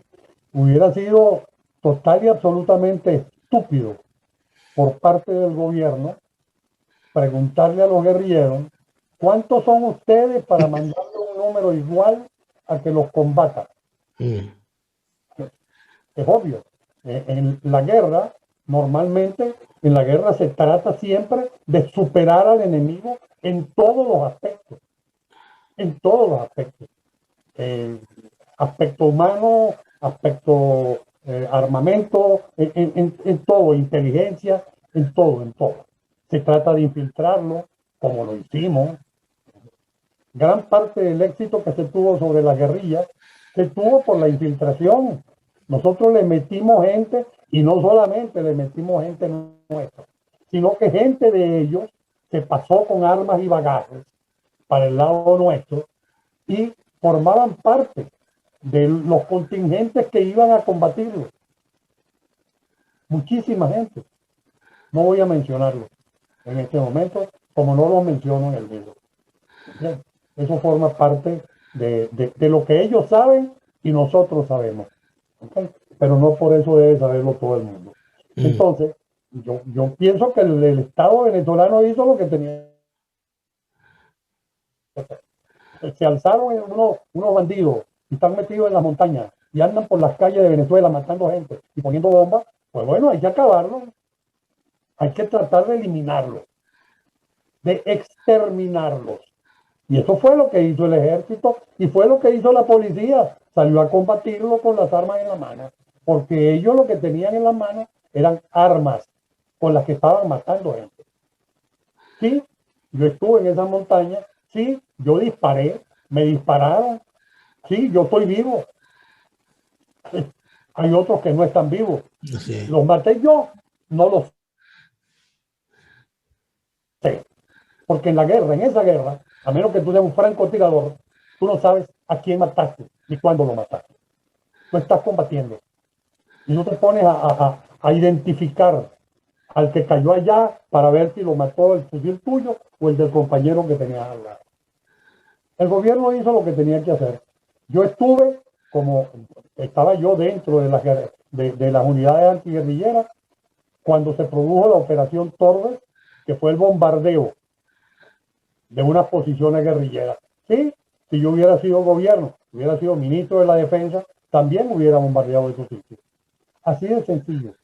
hubiera sido total y absolutamente estúpido por parte del gobierno preguntarle a los guerrilleros cuántos son ustedes para mandarle un número igual a que los combata. Es obvio. En la guerra, normalmente, en la guerra se trata siempre de superar al enemigo en todos los aspectos. En todos los aspectos. Aspecto humano, aspecto armamento, en todo, inteligencia, en todo, en todo. Se trata de infiltrarlo, como lo hicimos. Gran parte del éxito que se tuvo sobre la guerrilla se tuvo por la infiltración. Nosotros le metimos gente, y no solamente le metimos gente nuestra, sino que gente de ellos se pasó con armas y bagajes para el lado nuestro y formaban parte de los contingentes que iban a combatirlo. Muchísima gente. No voy a mencionarlo en este momento, como no lo menciono en el libro. Bien, eso forma parte de lo que ellos saben y nosotros sabemos. ¿Okay? Pero no por eso debe saberlo todo el mundo. Entonces, yo pienso que el Estado venezolano hizo lo que tenía. Se alzaron unos bandidos y están metidos en las montañas y andan por las calles de Venezuela matando gente y poniendo bombas. Pues bueno, hay que acabarlo. Hay que tratar de eliminarlos, de exterminarlos. Y eso fue lo que hizo el ejército y fue lo que hizo la policía. Salió a combatirlo con las armas en la mano, porque ellos lo que tenían en la mano eran armas con las que estaban matando gente. Sí, yo estuve en esa montaña, sí, yo disparé, me dispararon, sí, yo estoy vivo. Hay otros que no están vivos. Sí. Los maté yo, no los sé. Porque en la guerra, en esa guerra, a menos que tú seas un francotirador, tú no sabes a quién mataste ni cuándo lo mataste. Tú estás combatiendo. Y no te pones a identificar al que cayó allá para ver si lo mató el fusil tuyo o el del compañero que tenías al lado. El gobierno hizo lo que tenía que hacer. Yo estuve, como estaba yo dentro de las unidades antiguerrilleras, cuando se produjo la operación Torres, que fue el bombardeo de unas posiciones guerrilleras. Sí, si yo hubiera sido gobierno, hubiera sido ministro de la defensa, también hubiera bombardeado esos sitios. Así de sencillo.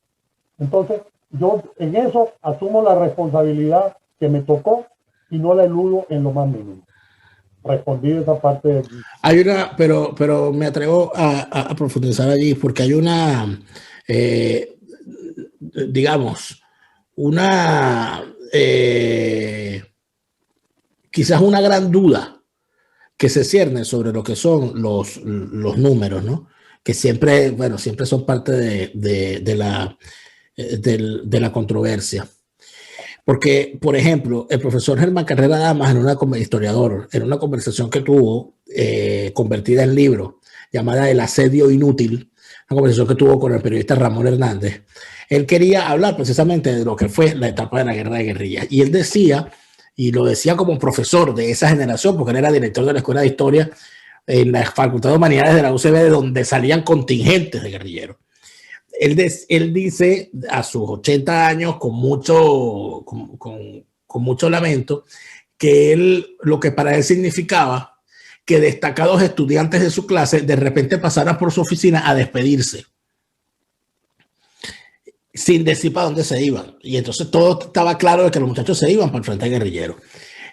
Entonces, yo en eso asumo la responsabilidad que me tocó y no la eludo en lo más mínimo. Respondí esa parte. Hay una, pero me atrevo a profundizar allí porque hay una, digamos, una, quizás una gran duda que se cierne sobre lo que son los números, ¿no? Que siempre, bueno, siempre son parte de la controversia. Porque, por ejemplo, el profesor Germán Carrera Damas, historiador, en una conversación que tuvo, convertida en libro, llamada El asedio inútil, una conversación que tuvo con el periodista Ramón Hernández, él quería hablar precisamente de lo que fue la etapa de la guerra de guerrillas. Y él decía, y lo decía como profesor de esa generación, porque él era director de la Escuela de Historia en la Facultad de Humanidades de la UCB, de donde salían contingentes de guerrilleros. Él dice a sus 80 años con mucho lamento que él, lo que para él significaba que destacados estudiantes de su clase de repente pasaran por su oficina a despedirse sin decir para dónde se iban. Y entonces todo estaba claro de que los muchachos se iban para el frente guerrillero.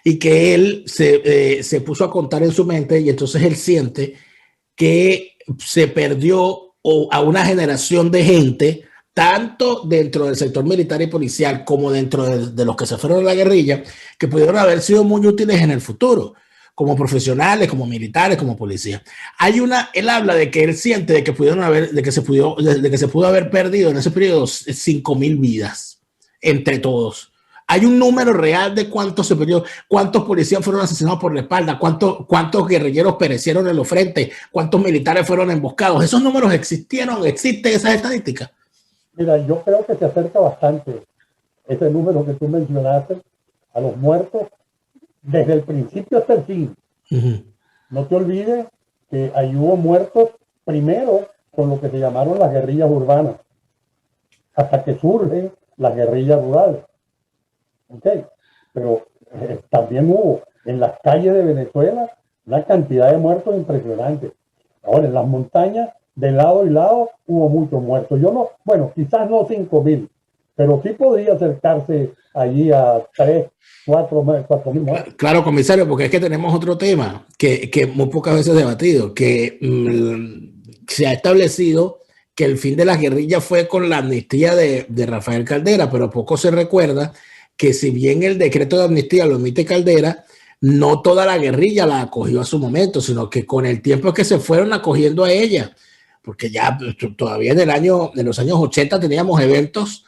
y que él se puso a contar en su mente y entonces él siente que se perdió a una generación de gente, tanto dentro del sector militar y policial como dentro de los que se fueron a la guerrilla, que pudieron haber sido muy útiles en el futuro, como profesionales, como militares, como policías. Él habla de que él siente de que se pudo haber perdido en ese periodo 5,000 vidas entre todos. Hay un número real de cuántos se perdió, cuántos policías fueron asesinados por la espalda, cuántos guerrilleros perecieron en los frentes, cuántos militares fueron emboscados. ¿Esos números existieron? ¿Existen esas estadísticas? Mira, yo creo que se acerca bastante ese número que tú mencionaste a los muertos desde el principio hasta el fin. No te olvides que ahí hubo muertos primero con lo que se llamaron las guerrillas urbanas, hasta que surgen las guerrillas rurales. Okay. Pero también hubo en las calles de Venezuela una cantidad de muertos impresionante. Ahora, en las montañas, de lado y lado, hubo muchos muertos. Bueno, quizás no 5,000, pero sí podría acercarse allí a 4,000 muertos. Claro, comisario, porque es que tenemos otro tema que muy pocas veces debatido, que se ha establecido que el fin de las guerrillas fue con la amnistía de Rafael Caldera, pero poco se recuerda que si bien el decreto de amnistía lo emite Caldera, no toda la guerrilla la acogió a su momento, sino que con el tiempo es que se fueron acogiendo a ella, porque ya todavía en los años 80 teníamos eventos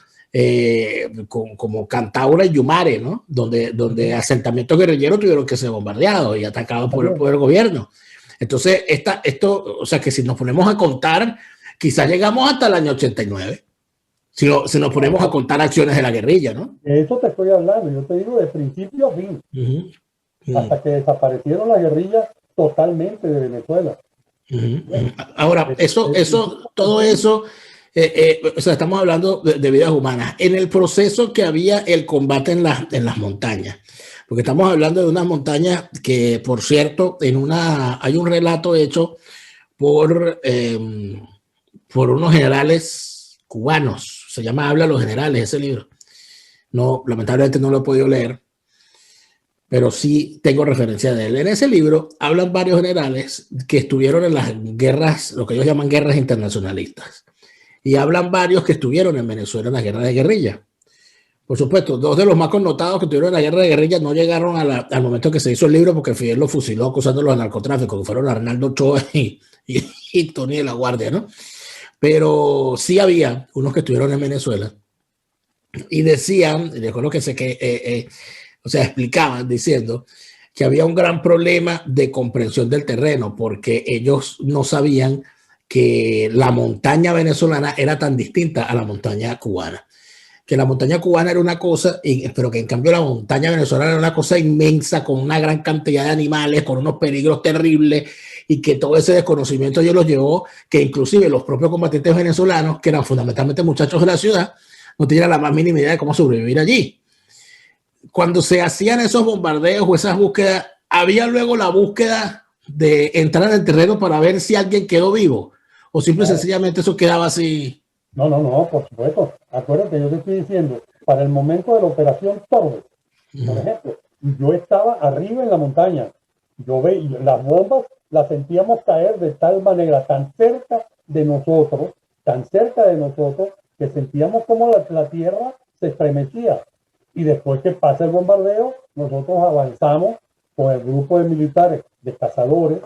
como Cantaura y Yumare, ¿no? Donde asentamientos guerrilleros tuvieron que ser bombardeados y atacados por el gobierno. Entonces, o sea que si nos ponemos a contar, quizás llegamos hasta el año 89. Si nos ponemos a contar acciones de la guerrilla, ¿no? De eso te estoy hablando, yo te digo de principio a fin, hasta que desaparecieron las guerrillas totalmente de Venezuela. Ahora, todo eso, o sea, estamos hablando de vidas humanas. En el proceso que había el combate en las montañas, porque estamos hablando de unas montañas que, por cierto, hay un relato hecho por unos generales cubanos. Se llama Habla a los generales, ese libro. No, lamentablemente no lo he podido leer, pero sí tengo referencia de él. En ese libro hablan varios generales que estuvieron en las guerras, lo que ellos llaman guerras internacionalistas. Y hablan varios que estuvieron en Venezuela en las guerras de guerrilla. Por supuesto, dos de los más connotados que estuvieron en la guerra de guerrilla no llegaron al momento que se hizo el libro porque Fidel los fusiló acusándolos de narcotráfico, que fueron Arnaldo Ochoa y Tony de la Guardia, ¿no? Pero sí había unos que estuvieron en Venezuela y decían, recuerdo que explicaban diciendo que había un gran problema de comprensión del terreno porque ellos no sabían que la montaña venezolana era tan distinta a la montaña cubana. Que la montaña cubana era una cosa, pero que en cambio la montaña venezolana era una cosa inmensa, con una gran cantidad de animales, con unos peligros terribles, y que todo ese desconocimiento ellos los llevó, que inclusive los propios combatientes venezolanos, que eran fundamentalmente muchachos de la ciudad, no tenían la más mínima idea de cómo sobrevivir allí. Cuando se hacían esos bombardeos o esas búsquedas, había luego la búsqueda de entrar en el terreno para ver si alguien quedó vivo, o simple y sencillamente eso quedaba así. No, por supuesto. Acuérdate, yo te estoy diciendo, para el momento de la operación Torres, por ejemplo, yo estaba arriba en la montaña, yo veía las bombas, las sentíamos caer de tal manera, tan cerca de nosotros, que sentíamos como la tierra se estremecía. Y después que pasa el bombardeo, nosotros avanzamos con el grupo de militares, de cazadores,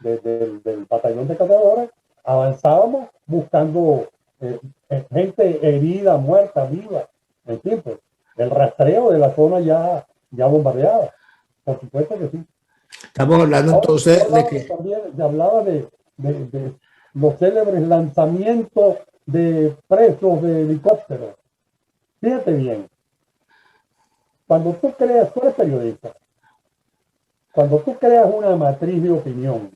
del batallón de cazadores, avanzábamos buscando gente herida, muerta, viva, en fin, pues, el rastreo de la zona ya bombardeada. Por supuesto que sí. Estamos hablando entonces de que... También se hablaba de los célebres lanzamientos de presos de helicópteros. Fíjate bien, cuando tú eres periodista, cuando tú creas una matriz de opinión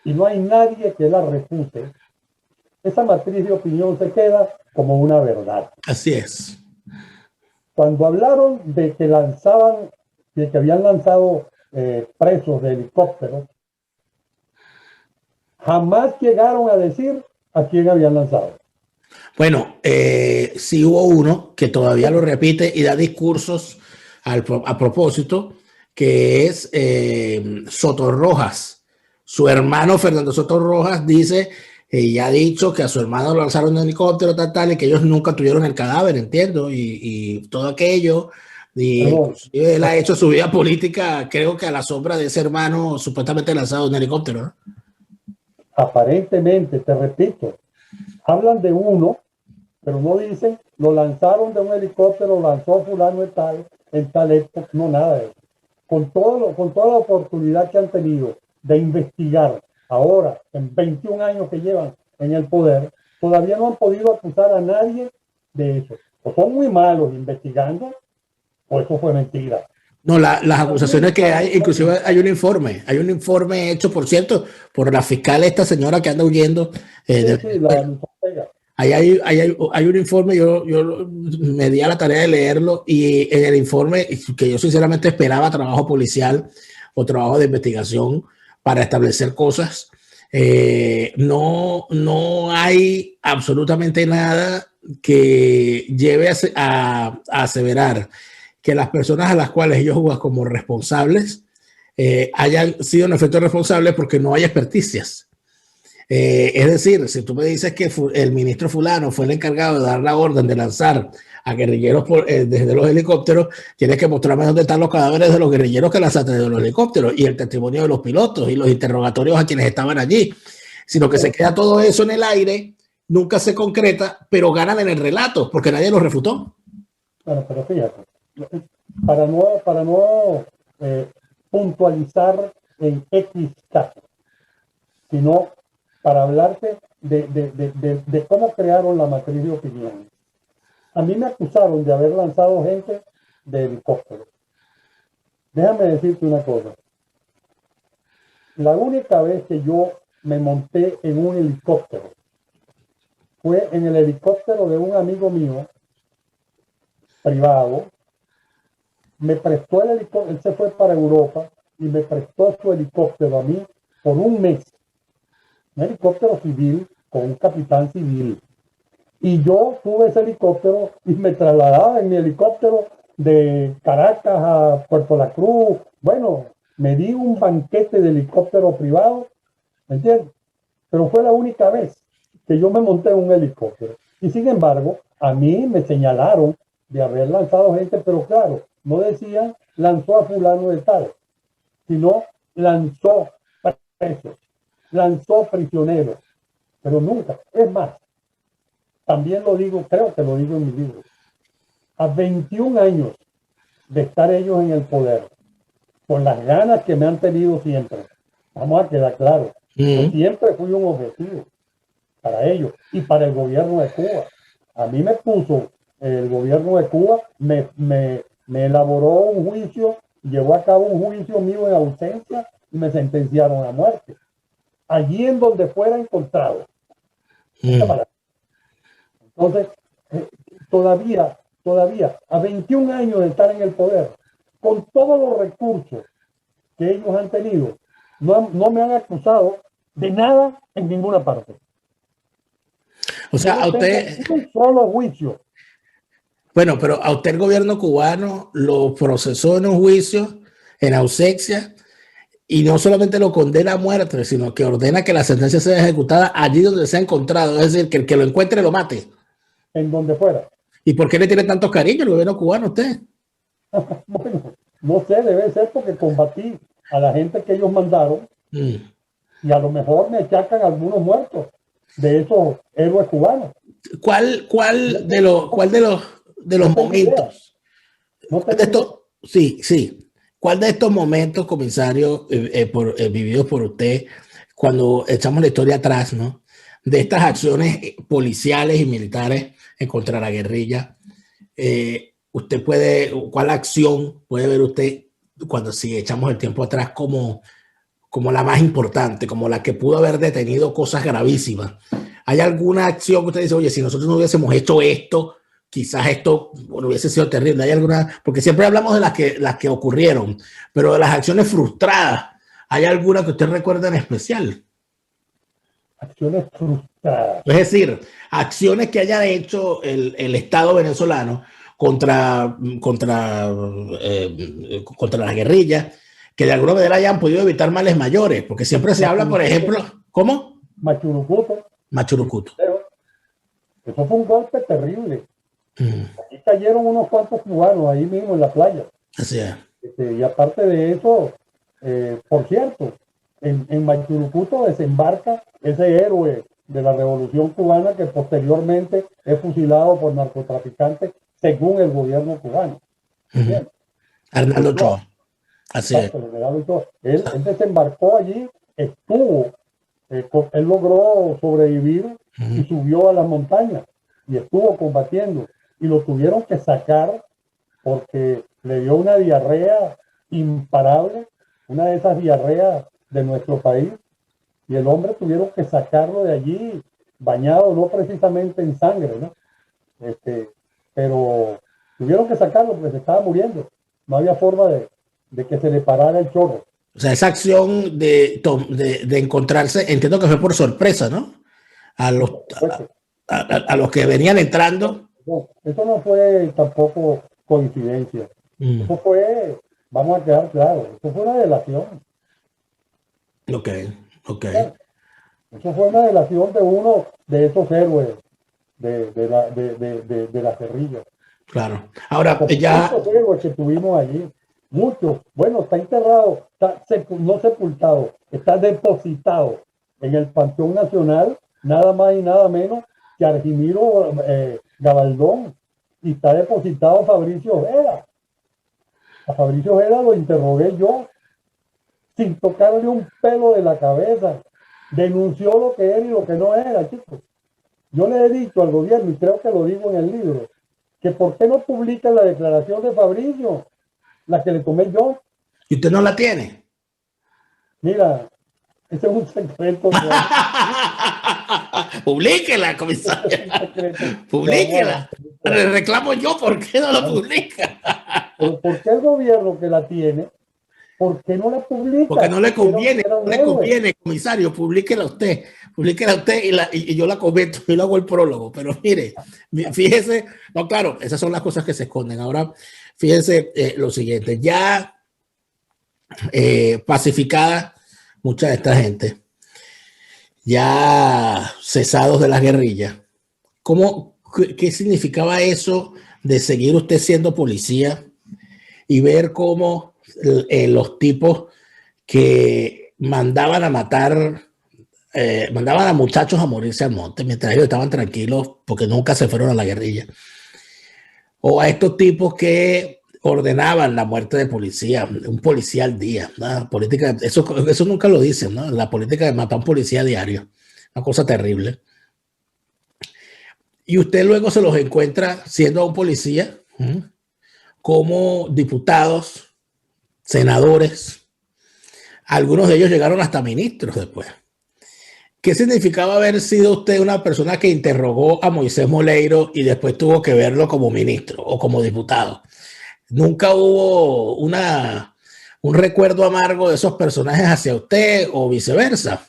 y no hay nadie que la refute, esa matriz de opinión se queda como una verdad. Así es. Cuando hablaron de que habían lanzado presos de helicópteros, jamás llegaron a decir a quién habían lanzado. Bueno, sí hubo uno que todavía lo repite y da discursos a propósito, que es Soto Rojas. Su hermano Fernando Soto Rojas dice, ya ha dicho que a su hermano lo lanzaron en helicóptero, tal, y que ellos nunca tuvieron el cadáver, entiendo, y todo aquello. Y inclusive él ha hecho su vida política, creo que a la sombra de ese hermano supuestamente lanzado en helicóptero, ¿no? Aparentemente, te repito, hablan de uno, pero no dicen, lo lanzaron de un helicóptero, lo lanzó fulano en tal época, no, nada de eso. Con toda la oportunidad que han tenido de investigar ahora, en 21 años que llevan en el poder, todavía no han podido acusar a nadie de eso. O son muy malos investigando, o eso fue mentira. No, las acusaciones que hay, inclusive hay un informe hecho, por cierto, por la fiscal, esta señora que anda huyendo. Hay un informe, yo me di a la tarea de leerlo, y en el informe, que yo sinceramente esperaba trabajo policial o trabajo de investigación para establecer cosas, no hay absolutamente nada que lleve a aseverar que las personas a las cuales ellos juzgan como responsables hayan sido en efecto responsables, porque no hay experticias. Es decir, si tú me dices que el ministro fulano fue el encargado de dar la orden de lanzar a guerrilleros desde los helicópteros, tienes que mostrarme dónde están los cadáveres de los guerrilleros que lanzaste desde los helicópteros, y el testimonio de los pilotos y los interrogatorios a quienes estaban allí. Sino que se queda todo eso en el aire, nunca se concreta, pero ganan en el relato porque nadie lo refutó. Bueno, pero fíjate, para no puntualizar en X caso, sino para hablarte de cómo crearon la matriz de opinión. A mí me acusaron de haber lanzado gente de helicóptero. Déjame decirte una cosa. La única vez que yo me monté en un helicóptero fue en el helicóptero de un amigo mío privado. Me prestó el helicóptero, él se fue para Europa y me prestó su helicóptero a mí por un mes. Un helicóptero civil con un capitán civil. Y yo tuve ese helicóptero y me trasladaba en mi helicóptero de Caracas a Puerto La Cruz. Bueno, me di un banquete de helicóptero privado, ¿me entiendes? Pero fue la única vez que yo me monté en un helicóptero. Y sin embargo, a mí me señalaron de haber lanzado gente, pero claro, no decían lanzó a fulano de tal, sino lanzó presos, lanzó prisioneros, pero nunca. Es más, también lo digo, creo que lo digo en mi libro, a 21 años de estar ellos en el poder, con las ganas que me han tenido siempre, vamos a quedar claros, yo siempre fui un objetivo para ellos y para el gobierno de Cuba. A mí me puso el gobierno de Cuba, me elaboró un juicio, llevó a cabo un juicio mío en ausencia y me sentenciaron a muerte. Allí en donde fuera encontrado. Entonces, todavía, a 21 años de estar en el poder, con todos los recursos que ellos han tenido, no me han acusado de nada en ninguna parte. O sea, a usted... Un solo juicio. Bueno, pero a usted el gobierno cubano lo procesó en un juicio en ausencia, y no solamente lo condena a muerte, sino que ordena que la sentencia sea ejecutada allí donde se ha encontrado. Es decir, que el que lo encuentre lo mate. En donde fuera. ¿Y por qué le tiene tanto cariño el gobierno cubano a usted? Bueno, no sé, debe ser porque combatí a la gente que ellos mandaron y a lo mejor me achacan algunos muertos de esos héroes cubanos. ¿Cuál de los momentos? Sí. ¿Cuál de estos momentos, comisario, vividos por usted, cuando echamos la historia atrás, ¿no?, de estas acciones policiales y militares en contra la guerrilla, cuál acción puede ver usted cuando, si echamos el tiempo atrás, como la más importante, como la que pudo haber detenido cosas gravísimas? ¿Hay alguna acción que usted dice, oye, si nosotros no hubiésemos hecho esto, quizás esto hubiese sido terrible? ¿Hay alguna? Porque siempre hablamos de las que ocurrieron, pero de las acciones frustradas, ¿hay alguna que usted recuerda en especial? Acciones frustradas. Es decir, acciones que haya hecho el Estado venezolano contra las guerrillas, que de alguna manera hayan podido evitar males mayores, porque siempre se habla, por ejemplo, ¿cómo? Machurucuto. Machurucuto. Eso fue un golpe terrible. Aquí cayeron unos cuantos cubanos ahí mismo en la playa. Así es. Y aparte de eso, por cierto, en Machurucuto desembarca ese héroe de la Revolución Cubana que posteriormente es fusilado por narcotraficantes según el gobierno cubano. Arnaldo Ochoa. Así es. Él desembarcó allí, estuvo, él logró sobrevivir y subió a las montañas y estuvo combatiendo y lo tuvieron que sacar porque le dio una diarrea imparable, una de esas diarreas de nuestro país, y el hombre tuvieron que sacarlo de allí bañado no precisamente en sangre, ¿no? Pero tuvieron que sacarlo porque se estaba muriendo, no había forma de que se le parara el chorro. O sea, esa acción de encontrarse, entiendo que fue por sorpresa, ¿no? A los que venían entrando. No, eso no fue tampoco coincidencia. Eso fue, vamos a quedar claros, eso fue una delación. Ok. Eso fue una delación de uno de esos héroes de la guerrilla. Claro. Ahora, ya. Muchos héroes que tuvimos allí, muchos. Bueno, está enterrado, no sepultado, está depositado en el Panteón Nacional, nada más y nada menos que Argimiro Gabaldón, y está depositado Fabricio Ojeda. A Fabricio Ojeda lo interrogué yo, sin tocarle un pelo de la cabeza. Denunció lo que era y lo que no era, chicos. Yo le he dicho al gobierno, y creo que lo digo en el libro, que por qué no publican la declaración de Fabricio, la que le tomé yo. ¿Y usted no la tiene? Mira, ese es un secreto. Publíquela, comisario. Publíquela. Le reclamo yo, ¿por qué no la publica? Pero ¿por qué el gobierno que la tiene, por qué no la publica? Porque no le conviene, no le conviene, comisario, publíquela usted y yo la comento, yo le hago el prólogo, pero mire, fíjese, no, claro, esas son las cosas que se esconden. Ahora, fíjense lo siguiente, ya pacificada mucha de esta gente, ya cesados de las guerrillas, ¿qué significaba eso de seguir usted siendo policía y ver cómo los tipos que mandaban a matar, mandaban a muchachos a morirse al monte mientras ellos estaban tranquilos porque nunca se fueron a la guerrilla, o a estos tipos que ordenaban la muerte de policía, un policía al día, ¿no? Política, eso nunca lo dicen, ¿no? La política de matar a un policía a diario, una cosa terrible. Y usted luego se los encuentra siendo un policía, como diputados, senadores, algunos de ellos llegaron hasta ministros después. ¿Qué significaba haber sido usted una persona que interrogó a Moisés Moleiro y después tuvo que verlo como ministro o como diputado? ¿Nunca hubo un recuerdo amargo de esos personajes hacia usted o viceversa?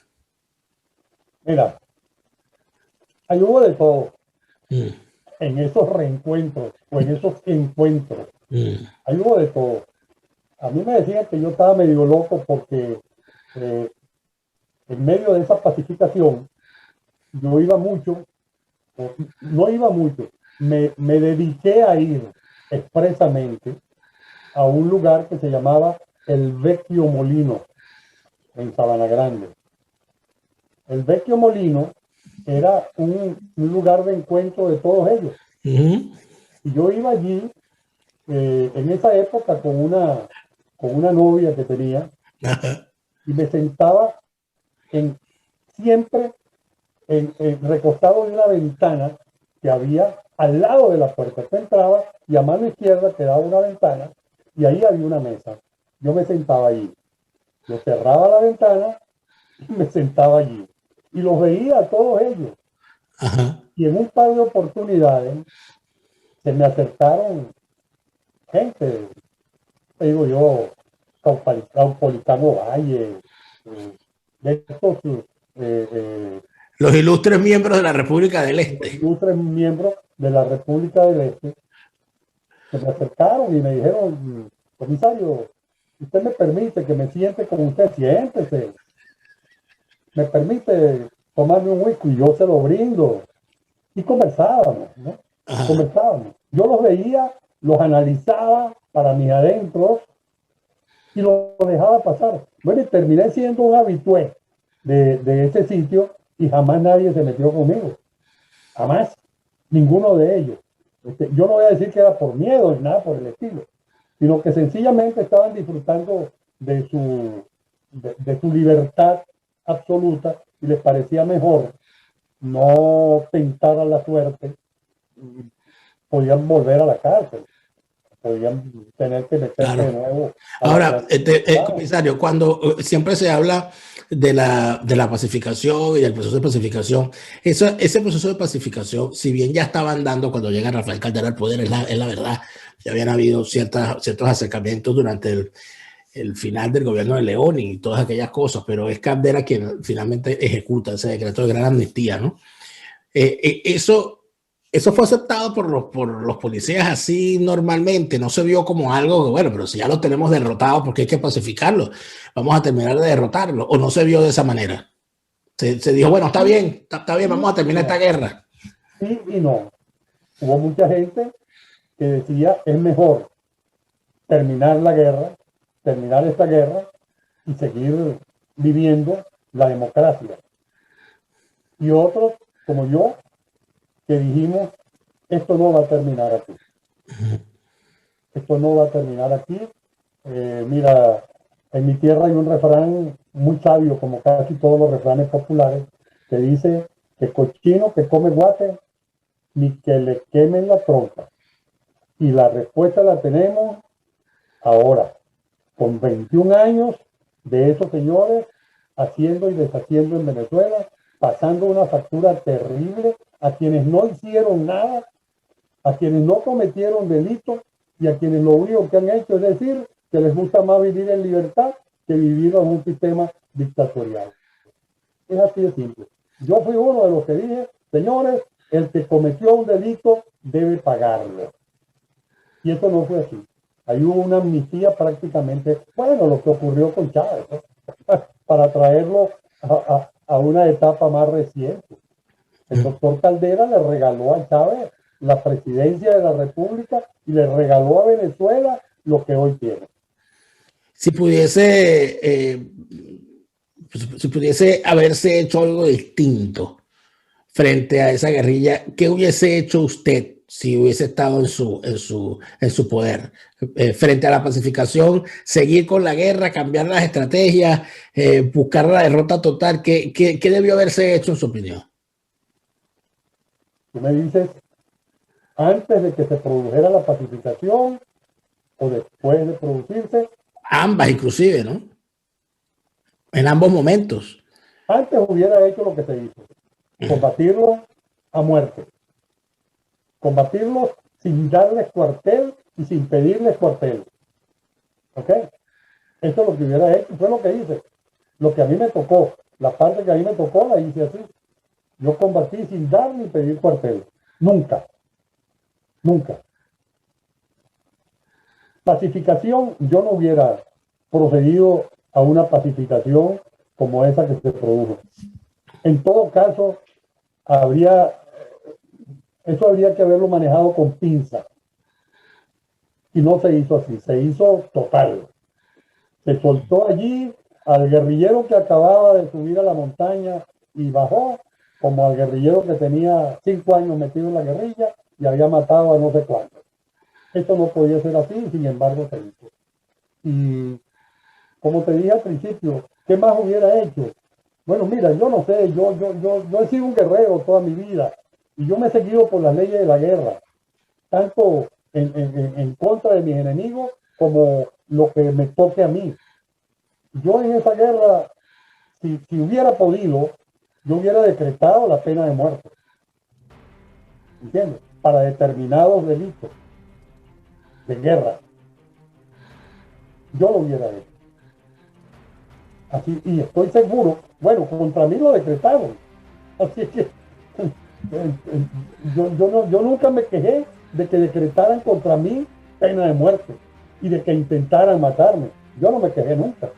Mira, ahí hubo de todo. En esos reencuentros o en esos encuentros. Ahí hubo de todo. A mí me decían que yo estaba medio loco porque en medio de esa pacificación yo iba mucho, no iba mucho, me dediqué a ir expresamente a un lugar que se llamaba el Vecchio Molino en Sabana Grande. El Vecchio Molino era un lugar de encuentro de todos ellos. Y yo iba allí en esa época con una novia que tenía y me sentaba siempre recostado en una ventana que había al lado de la puerta. Tú entrabas y a mano izquierda quedaba una ventana y ahí había una mesa. Yo me sentaba allí. Yo cerraba la ventana y me sentaba allí. Y los veía a todos ellos. Y en un par de oportunidades se me acercaron gente, digo yo, Caupolicano Valle, de estos los ilustres miembros de la República del Este. Los ilustres miembros de la República del Este. se me acercaron y me dijeron, comisario, usted me permite que me siente con usted, siéntese, me permite tomarme un whisky, y yo se lo brindo. Y conversábamos, ¿no? Conversábamos. Yo los veía, los analizaba para mis adentros y lo dejaba pasar. Bueno, y terminé siendo un habitué de ese sitio y jamás nadie se metió conmigo. Jamás. Ninguno de ellos. Yo no voy a decir que era por miedo ni nada por el estilo, sino que sencillamente estaban disfrutando de su libertad absoluta y les parecía mejor no tentar a la suerte. Podían volver a la cárcel, podían tener que meterse de nuevo. Ahora, comisario, cuando siempre se habla de la pacificación y del proceso de pacificación, ese proceso de pacificación, si bien ya estaban dando cuando llega Rafael Caldera al poder, es la verdad, ya habían habido ciertos acercamientos durante el final del gobierno de León y todas aquellas cosas, pero es Caldera quien finalmente ejecuta ese decreto de gran amnistía, ¿no? Eso fue aceptado por los policías así normalmente, no se vio como algo, bueno, pero si ya lo tenemos derrotado, ¿por qué hay que pacificarlo? Vamos a terminar de derrotarlo, o no se vio de esa manera. Se dijo, bueno, está bien, vamos a terminar esta guerra. Sí y no. Hubo mucha gente que decía, es mejor terminar la guerra, terminar esta guerra y seguir viviendo la democracia. Y otros, como yo, que dijimos, esto no va a terminar aquí. Esto no va a terminar aquí. Mira, en mi tierra hay un refrán muy sabio, como casi todos los refranes populares, que dice que cochino que come guate, ni que le quemen la tronca. Y la respuesta la tenemos ahora, con 21 años de esos señores haciendo y deshaciendo en Venezuela, pasando una factura terrible a quienes no hicieron nada, a quienes no cometieron delitos y a quienes lo único que han hecho es decir que les gusta más vivir en libertad que vivir en un sistema dictatorial. Es así de simple. Yo fui uno de los que dije, señores, el que cometió un delito debe pagarlo. Y eso no fue así. Ahí hubo una amnistía prácticamente, bueno, lo que ocurrió con Chávez, ¿no? Para traerlo a una etapa más reciente. El doctor Caldera le regaló a Chávez la presidencia de la República y le regaló a Venezuela lo que hoy tiene. Si pudiese haberse hecho algo distinto frente a esa guerrilla, ¿qué hubiese hecho usted si hubiese estado en su poder? Frente a la pacificación, seguir con la guerra, cambiar las estrategias, buscar la derrota total, ¿qué debió haberse hecho en su opinión? Tú me dices, antes de que se produjera la pacificación o después de producirse. Ambas inclusive, ¿no? En ambos momentos. Antes hubiera hecho lo que se hizo. Combatirlo a muerte. Combatirlos sin darles cuartel y sin pedirles cuartel. ¿Ok? Esto es lo que hubiera hecho, fue lo que hice. Lo que a mí me tocó, la parte que a mí me tocó la hice así. Yo combatí sin dar ni pedir cuartel. Nunca. Nunca. Pacificación, yo no hubiera procedido a una pacificación como esa que se produjo. En todo caso, eso habría que haberlo manejado con pinza. Y no se hizo así, se hizo total. Se soltó allí al guerrillero que acababa de subir a la montaña y bajó, como al guerrillero que tenía 5 años metido en la guerrilla y había matado a no sé cuántos. Esto no podía ser así, sin embargo se hizo. Y como te dije al principio, ¿qué más hubiera hecho? Bueno, mira, yo no sé, yo he sido un guerrero toda mi vida y yo me he seguido por las leyes de la guerra, tanto en contra de mis enemigos como lo que me toque a mí. Yo en esa guerra, si hubiera podido, yo hubiera decretado la pena de muerte. ¿Entiendes? Para determinados delitos de guerra. Yo lo hubiera hecho. Así, y estoy seguro, bueno, contra mí lo decretaron. Así que yo nunca me quejé de que decretaran contra mí pena de muerte y de que intentaran matarme. Yo no me quejé nunca.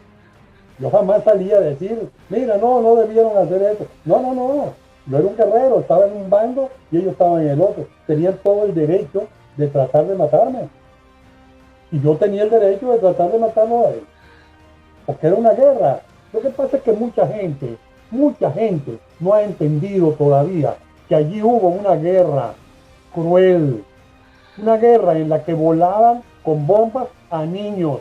Yo jamás salía a decir, mira, no debieron hacer eso. No. Yo era un guerrero, estaba en un bando y ellos estaban en el otro. Tenían todo el derecho de tratar de matarme. Y yo tenía el derecho de tratar de matarlo a él. Porque era una guerra. Lo que pasa es que mucha gente no ha entendido todavía que allí hubo una guerra cruel. Una guerra en la que volaban con bombas a niños.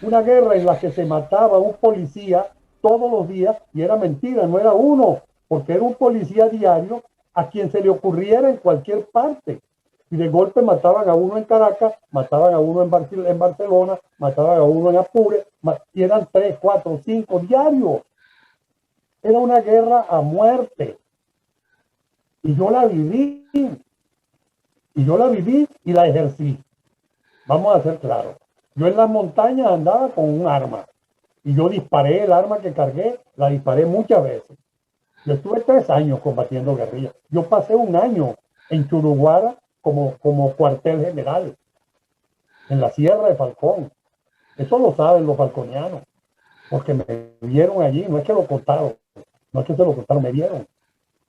Una guerra en la que se mataba a un policía todos los días, y era mentira, no era uno, porque era un policía diario a quien se le ocurriera en cualquier parte. Y de golpe mataban a uno en Caracas, mataban a uno en Barcelona, mataban a uno en Apure, y eran 3, 4, 5 diarios. Era una guerra a muerte. Y yo la viví. Y la ejercí. Vamos a ser claros. Yo en las montañas andaba con un arma. Y yo disparé el arma que cargué, la disparé muchas veces. Yo estuve 3 años combatiendo guerrillas. Yo pasé 1 año en Churuguara como cuartel general, en la Sierra de Falcón. Eso lo saben los falconianos, porque me vieron allí, no es que lo contaron, no es que se lo contaron, me vieron.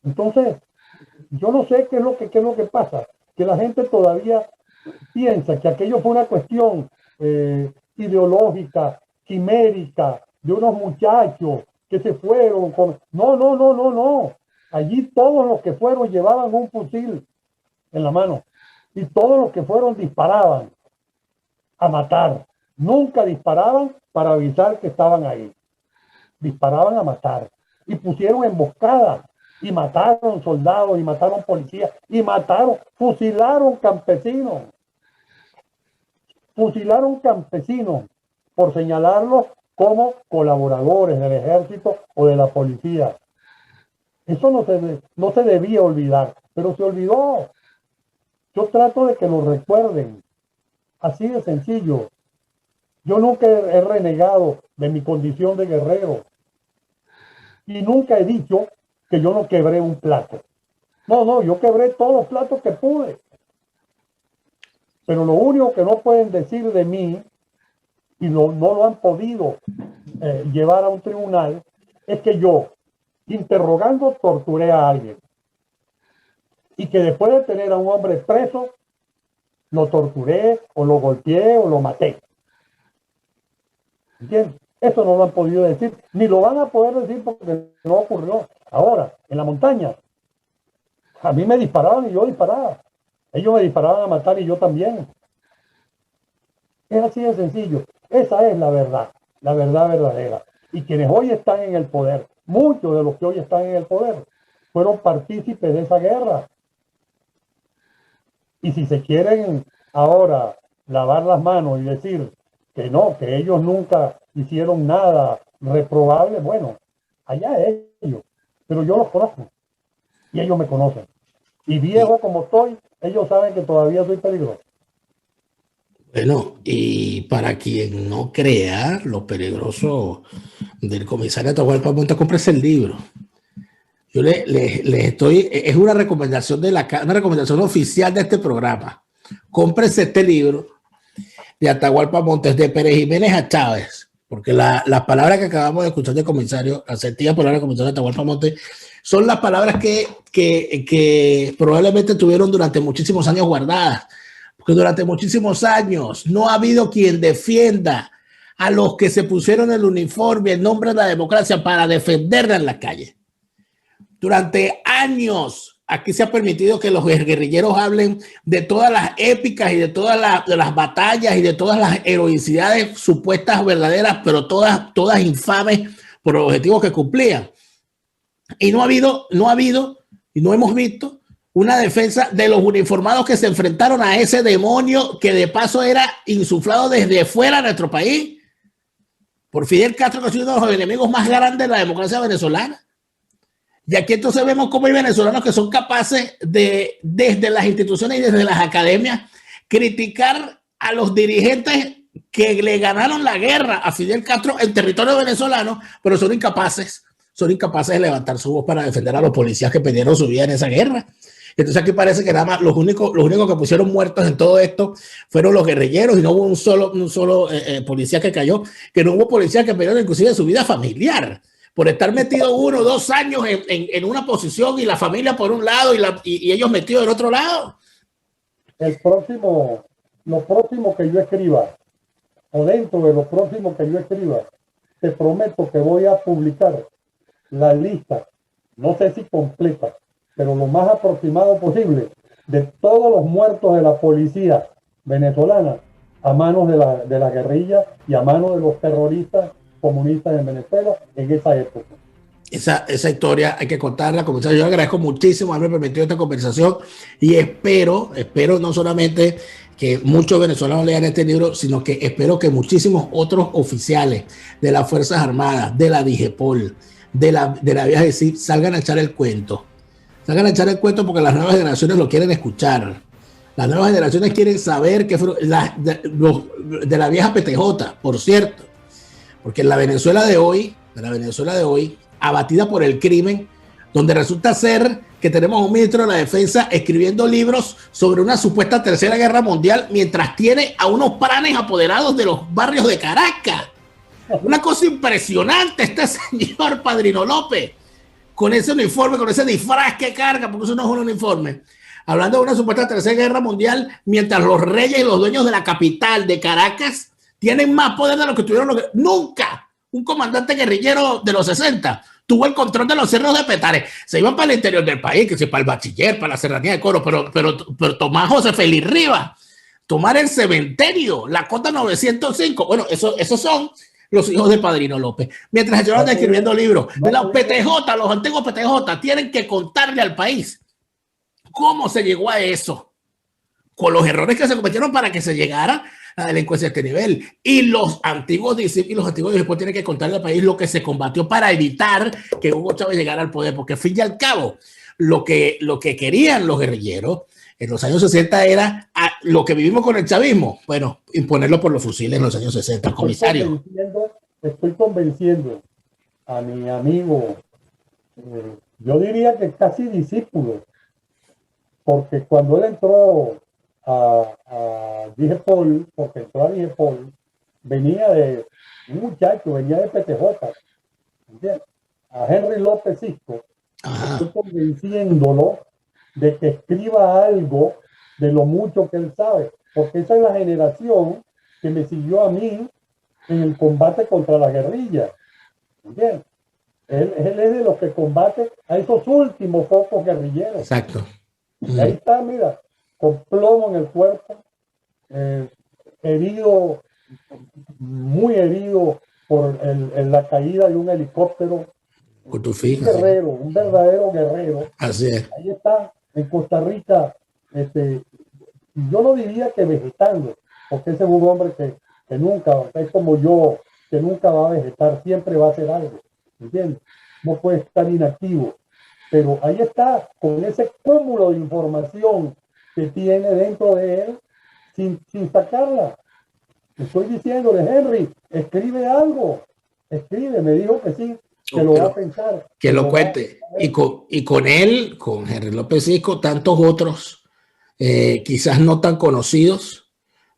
Entonces, yo no sé qué es lo que pasa, que la gente todavía piensa que aquello fue una cuestión ideológica, quimérica, de unos muchachos que se fueron con... No. Allí todos los que fueron llevaban un fusil en la mano y todos los que fueron disparaban a matar. Nunca disparaban para avisar que estaban ahí. Disparaban a matar y pusieron emboscadas y mataron soldados y mataron policías y fusilaron campesinos. Fusilaron campesinos por señalarlos como colaboradores del ejército o de la policía. Eso no se debía olvidar, pero se olvidó. Yo trato de que lo recuerden. Así de sencillo. Yo nunca he renegado de mi condición de guerrero. Y nunca he dicho que yo no quebré un plato. No, yo quebré todos los platos que pude. Pero lo único que no pueden decir de mí, y no lo han podido llevar a un tribunal, es que yo, interrogando, torturé a alguien. Y que después de tener a un hombre preso, lo torturé, o lo golpeé, o lo maté. ¿Entiendes? Eso no lo han podido decir, ni lo van a poder decir porque no ocurrió. Ahora, en la montaña, a mí me disparaban y yo disparaba. Ellos me disparaban a matar y yo también. Es así de sencillo. Esa es la verdad verdadera. Y quienes hoy están en el poder, muchos de los que hoy están en el poder, fueron partícipes de esa guerra. Y si se quieren ahora lavar las manos y decir que no, que ellos nunca hicieron nada reprobable, bueno, allá ellos. Pero yo los conozco y ellos me conocen. Y viejo como estoy, ellos saben que todavía soy peligroso. Bueno, y para quien no crea lo peligroso del comisario Atahualpa Montes, cómprese el libro. Yo le estoy, es una recomendación una recomendación oficial de este programa. Cómprese este libro de Atahualpa Montes, de Pérez Jiménez a Chávez, porque las palabras que acabamos de escuchar del comisario, las sentidas palabras del comisario Atahualpa Montes, son las palabras que probablemente tuvieron durante muchísimos años guardadas. Porque durante muchísimos años no ha habido quien defienda a los que se pusieron el uniforme en nombre de la democracia para defenderla en la calle. Durante años aquí se ha permitido que los guerrilleros hablen de todas las épicas y de todas las batallas y de todas las heroicidades supuestas verdaderas, pero todas infames por los objetivos que cumplían. Y no ha habido y no hemos visto una defensa de los uniformados que se enfrentaron a ese demonio que de paso era insuflado desde fuera de nuestro país por Fidel Castro, que es uno de los enemigos más grandes de la democracia venezolana. Y aquí entonces vemos cómo hay venezolanos que son capaces de, desde las instituciones y desde las academias, criticar a los dirigentes que le ganaron la guerra a Fidel Castro en territorio venezolano, pero son incapaces de levantar su voz para defender a los policías que perdieron su vida en esa guerra. Entonces aquí parece que nada más los únicos que pusieron muertos en todo esto fueron los guerrilleros y no hubo un solo policía que cayó, que no hubo policía que perdieron inclusive su vida familiar por estar metido 1 o 2 años en una posición y la familia por un lado y ellos metidos del otro lado. Lo próximo que yo escriba, o dentro de lo próximo que yo escriba, te prometo que voy a publicar la lista, no sé si completa, pero lo más aproximado posible, de todos los muertos de la policía venezolana a manos de la guerrilla y a manos de los terroristas comunistas en Venezuela en esa época. Esa historia hay que contarla. Yo agradezco muchísimo haberme permitido esta conversación y espero no solamente que muchos venezolanos lean este libro, sino que espero que muchísimos otros oficiales de las Fuerzas Armadas, de la DIGEPOL, de la vieja decir, salgan a echar el cuento. Salgan a echar el cuento porque las nuevas generaciones lo quieren escuchar. Las nuevas generaciones quieren saber qué fue de la vieja PTJ, por cierto. Porque en la Venezuela de hoy, abatida por el crimen, donde resulta ser que tenemos un ministro de la Defensa escribiendo libros sobre una supuesta tercera guerra mundial mientras tiene a unos pranes apoderados de los barrios de Caracas. Una cosa impresionante este señor Padrino López, con ese uniforme, con ese disfraz que carga, porque eso no es un uniforme, hablando de una supuesta tercera guerra mundial mientras los reyes y los dueños de la capital de Caracas tienen más poder de lo que tuvieron nunca. Un comandante guerrillero de los 60 tuvo el control de los cerros de Petare. Se iban para el interior del país, que si para el Bachiller, para la Serranía de Coro, pero Tomás José Félix Rivas, tomar el cementerio, la Cota 905. Bueno, esos son los hijos de Padrino López. Mientras ellos van escribiendo libros, los PTJ, los antiguos PTJ, tienen que contarle al país cómo se llegó a eso, con los errores que se cometieron para que se llegara la delincuencia a este nivel. Y los antiguos discípulos después tienen que contarle al país lo que se combatió para evitar que Hugo Chávez llegara al poder, porque al fin y al cabo lo que querían los guerrilleros en los años 60 era lo que vivimos con el chavismo, bueno, imponerlo por los fusiles en los años 60, comisario. Estoy convenciendo a mi amigo, yo diría que casi discípulo, porque cuando él entró a DIGEPOL, porque entró a DIGEPOL, venía de un muchacho, venía de PTJ, ¿entiendes? A Henry López Cisco, estoy convenciéndolo de que escriba algo de lo mucho que él sabe, porque esa es la generación que me siguió a mí en el combate contra la guerrilla, ¿entiendes? Él es de los que combate a esos últimos pocos guerrilleros. Exacto. Y ahí está, mira, con plomo en el cuerpo, herido, muy herido por la caída de un helicóptero. Con tu fija, un guerrero, sí. Un verdadero guerrero. Así es. Ahí está, en Costa Rica, yo no diría que vegetando, porque ese es un hombre que nunca, es como yo, que nunca va a vegetar, siempre va a hacer algo, ¿entiendes? No puede estar inactivo. Pero ahí está, con ese cúmulo de información que tiene dentro de él, sin sacarla. Estoy diciéndole, Henry, escribe algo. Escribe, me dijo que sí, que lo va a pensar. Que lo cuente. Y con él, con Henry López Cisco, tantos otros, quizás no tan conocidos,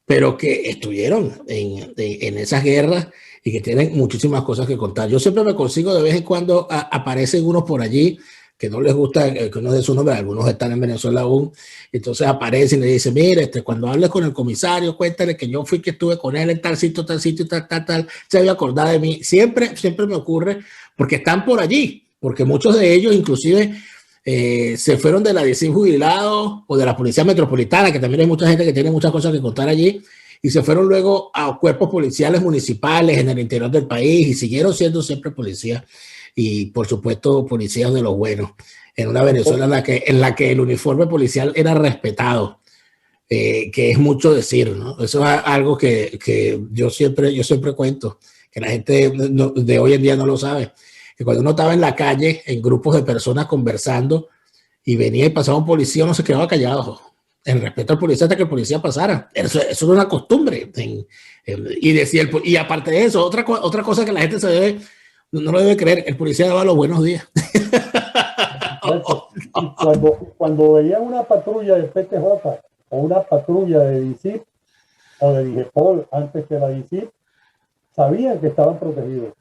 pero que estuvieron en esas guerras y que tienen muchísimas cosas que contar. Yo siempre me consigo de vez en cuando, aparecen unos por allí que no les gusta que uno dé su nombre, algunos están en Venezuela aún, entonces aparecen y le dicen, mire, cuando hables con el comisario, cuéntale que yo fui que estuve con él en tal sitio, tal, se había acordado de mí. Siempre me ocurre, porque están por allí, porque muchos de ellos inclusive se fueron de la DICIM jubilados o de la Policía Metropolitana, que también hay mucha gente que tiene muchas cosas que contar allí, y se fueron luego a cuerpos policiales municipales en el interior del país y siguieron siendo siempre policías. Y por supuesto policías de los buenos en una Venezuela en la que el uniforme policial era respetado, que es mucho decir, ¿no? Eso es algo que yo siempre cuento, que la gente de hoy en día no lo sabe, que cuando uno estaba en la calle en grupos de personas conversando y venía y pasaba un policía, uno se quedaba callado en respeto al policía hasta que el policía pasara. Eso es una costumbre y aparte de eso, otra cosa que la gente no lo debe creer, el policía daba los buenos días. Y cuando veían una patrulla de PTJ o una patrulla de DICIP o de DIGEPOL antes que la DICIP, sabían que estaban protegidos.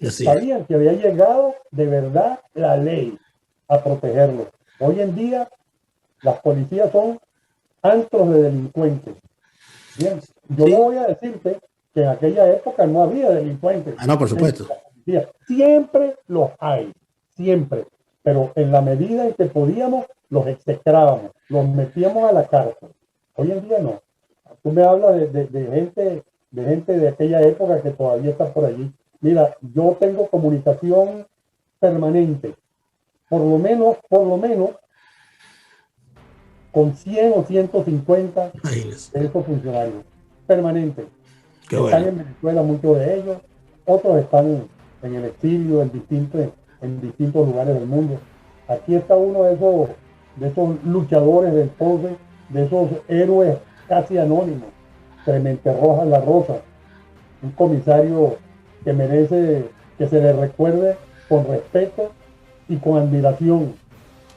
Sabían que había llegado de verdad la ley a protegerlos. Hoy en día las policías son antros de delincuentes. Bien, yo no voy a decirte que en aquella época no había delincuentes. Ah, no, por supuesto. Siempre los hay, siempre. Pero en la medida en que podíamos, los execrábamos, los metíamos a la cárcel. Hoy en día no. Tú me hablas de gente de aquella época que todavía está por allí. Mira, yo tengo comunicación permanente, por lo menos, con 100 o 150 de esos funcionarios, permanentes. Están en Venezuela muchos de ellos, otros están en el exilio, en distintos lugares del mundo. Aquí está uno de esos luchadores del poder, de esos héroes casi anónimos, Clemente Rojas La Rosa, un comisario que merece que se le recuerde con respeto y con admiración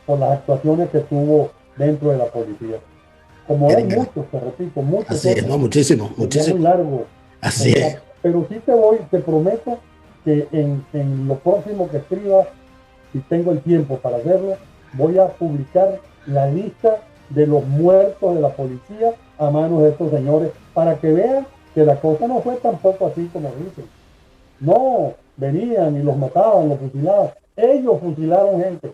por las actuaciones que tuvo dentro de la policía. Como hay muchos, te repito, muchos. Así es, no, muchísimo. Muy largo. Así es. Pero sí te prometo que en lo próximo que escriba, si tengo el tiempo para hacerlo, voy a publicar la lista de los muertos de la policía a manos de estos señores, para que vean que la cosa no fue tampoco así como dicen. No, venían y los mataban, los fusilaban. Ellos fusilaron gente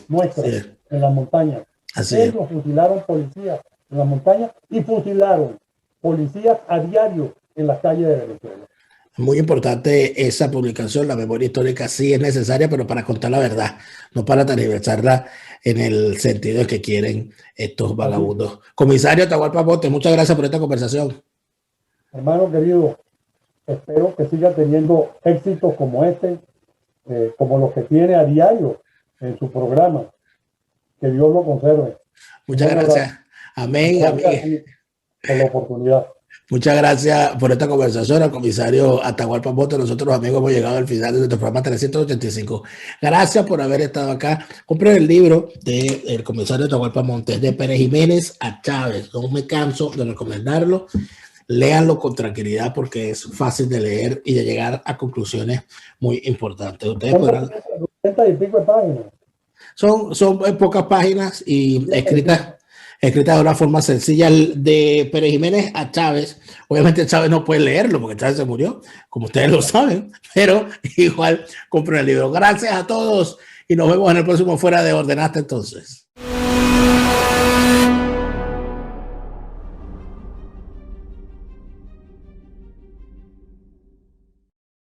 nuestra en las montañas. Ellos fusilaron policías en las montañas y fusilaron policías a diario en las calles de Venezuela. Muy importante esa publicación, la memoria histórica sí es necesaria, pero para contar la verdad, no para tergiversarla en el sentido de que quieren estos vagabundos. Comisario Atahualpa Montes, muchas gracias por esta conversación. Hermano querido, espero que siga teniendo éxitos como este, como los que tiene a diario en su programa. Que Dios lo conserve. Muchas gracias. Amén, amén. Por la oportunidad. Muchas gracias por esta conversación al comisario Atahualpa Montes. Nosotros, amigos, hemos llegado al final de nuestro programa 385. Gracias por haber estado acá. Compren el libro del comisario Atahualpa Montes, de Pérez Jiménez a Chávez. No me canso de recomendarlo. Léanlo con tranquilidad porque es fácil de leer y de llegar a conclusiones muy importantes. Ustedes podrán... 70 y pico de páginas. Son pocas páginas y escritas de una forma sencilla. De Pérez Jiménez a Chávez, obviamente Chávez no puede leerlo porque Chávez se murió, como ustedes lo saben, pero igual compren el libro. Gracias a todos y nos vemos en el próximo Fuera de Orden. Hasta entonces.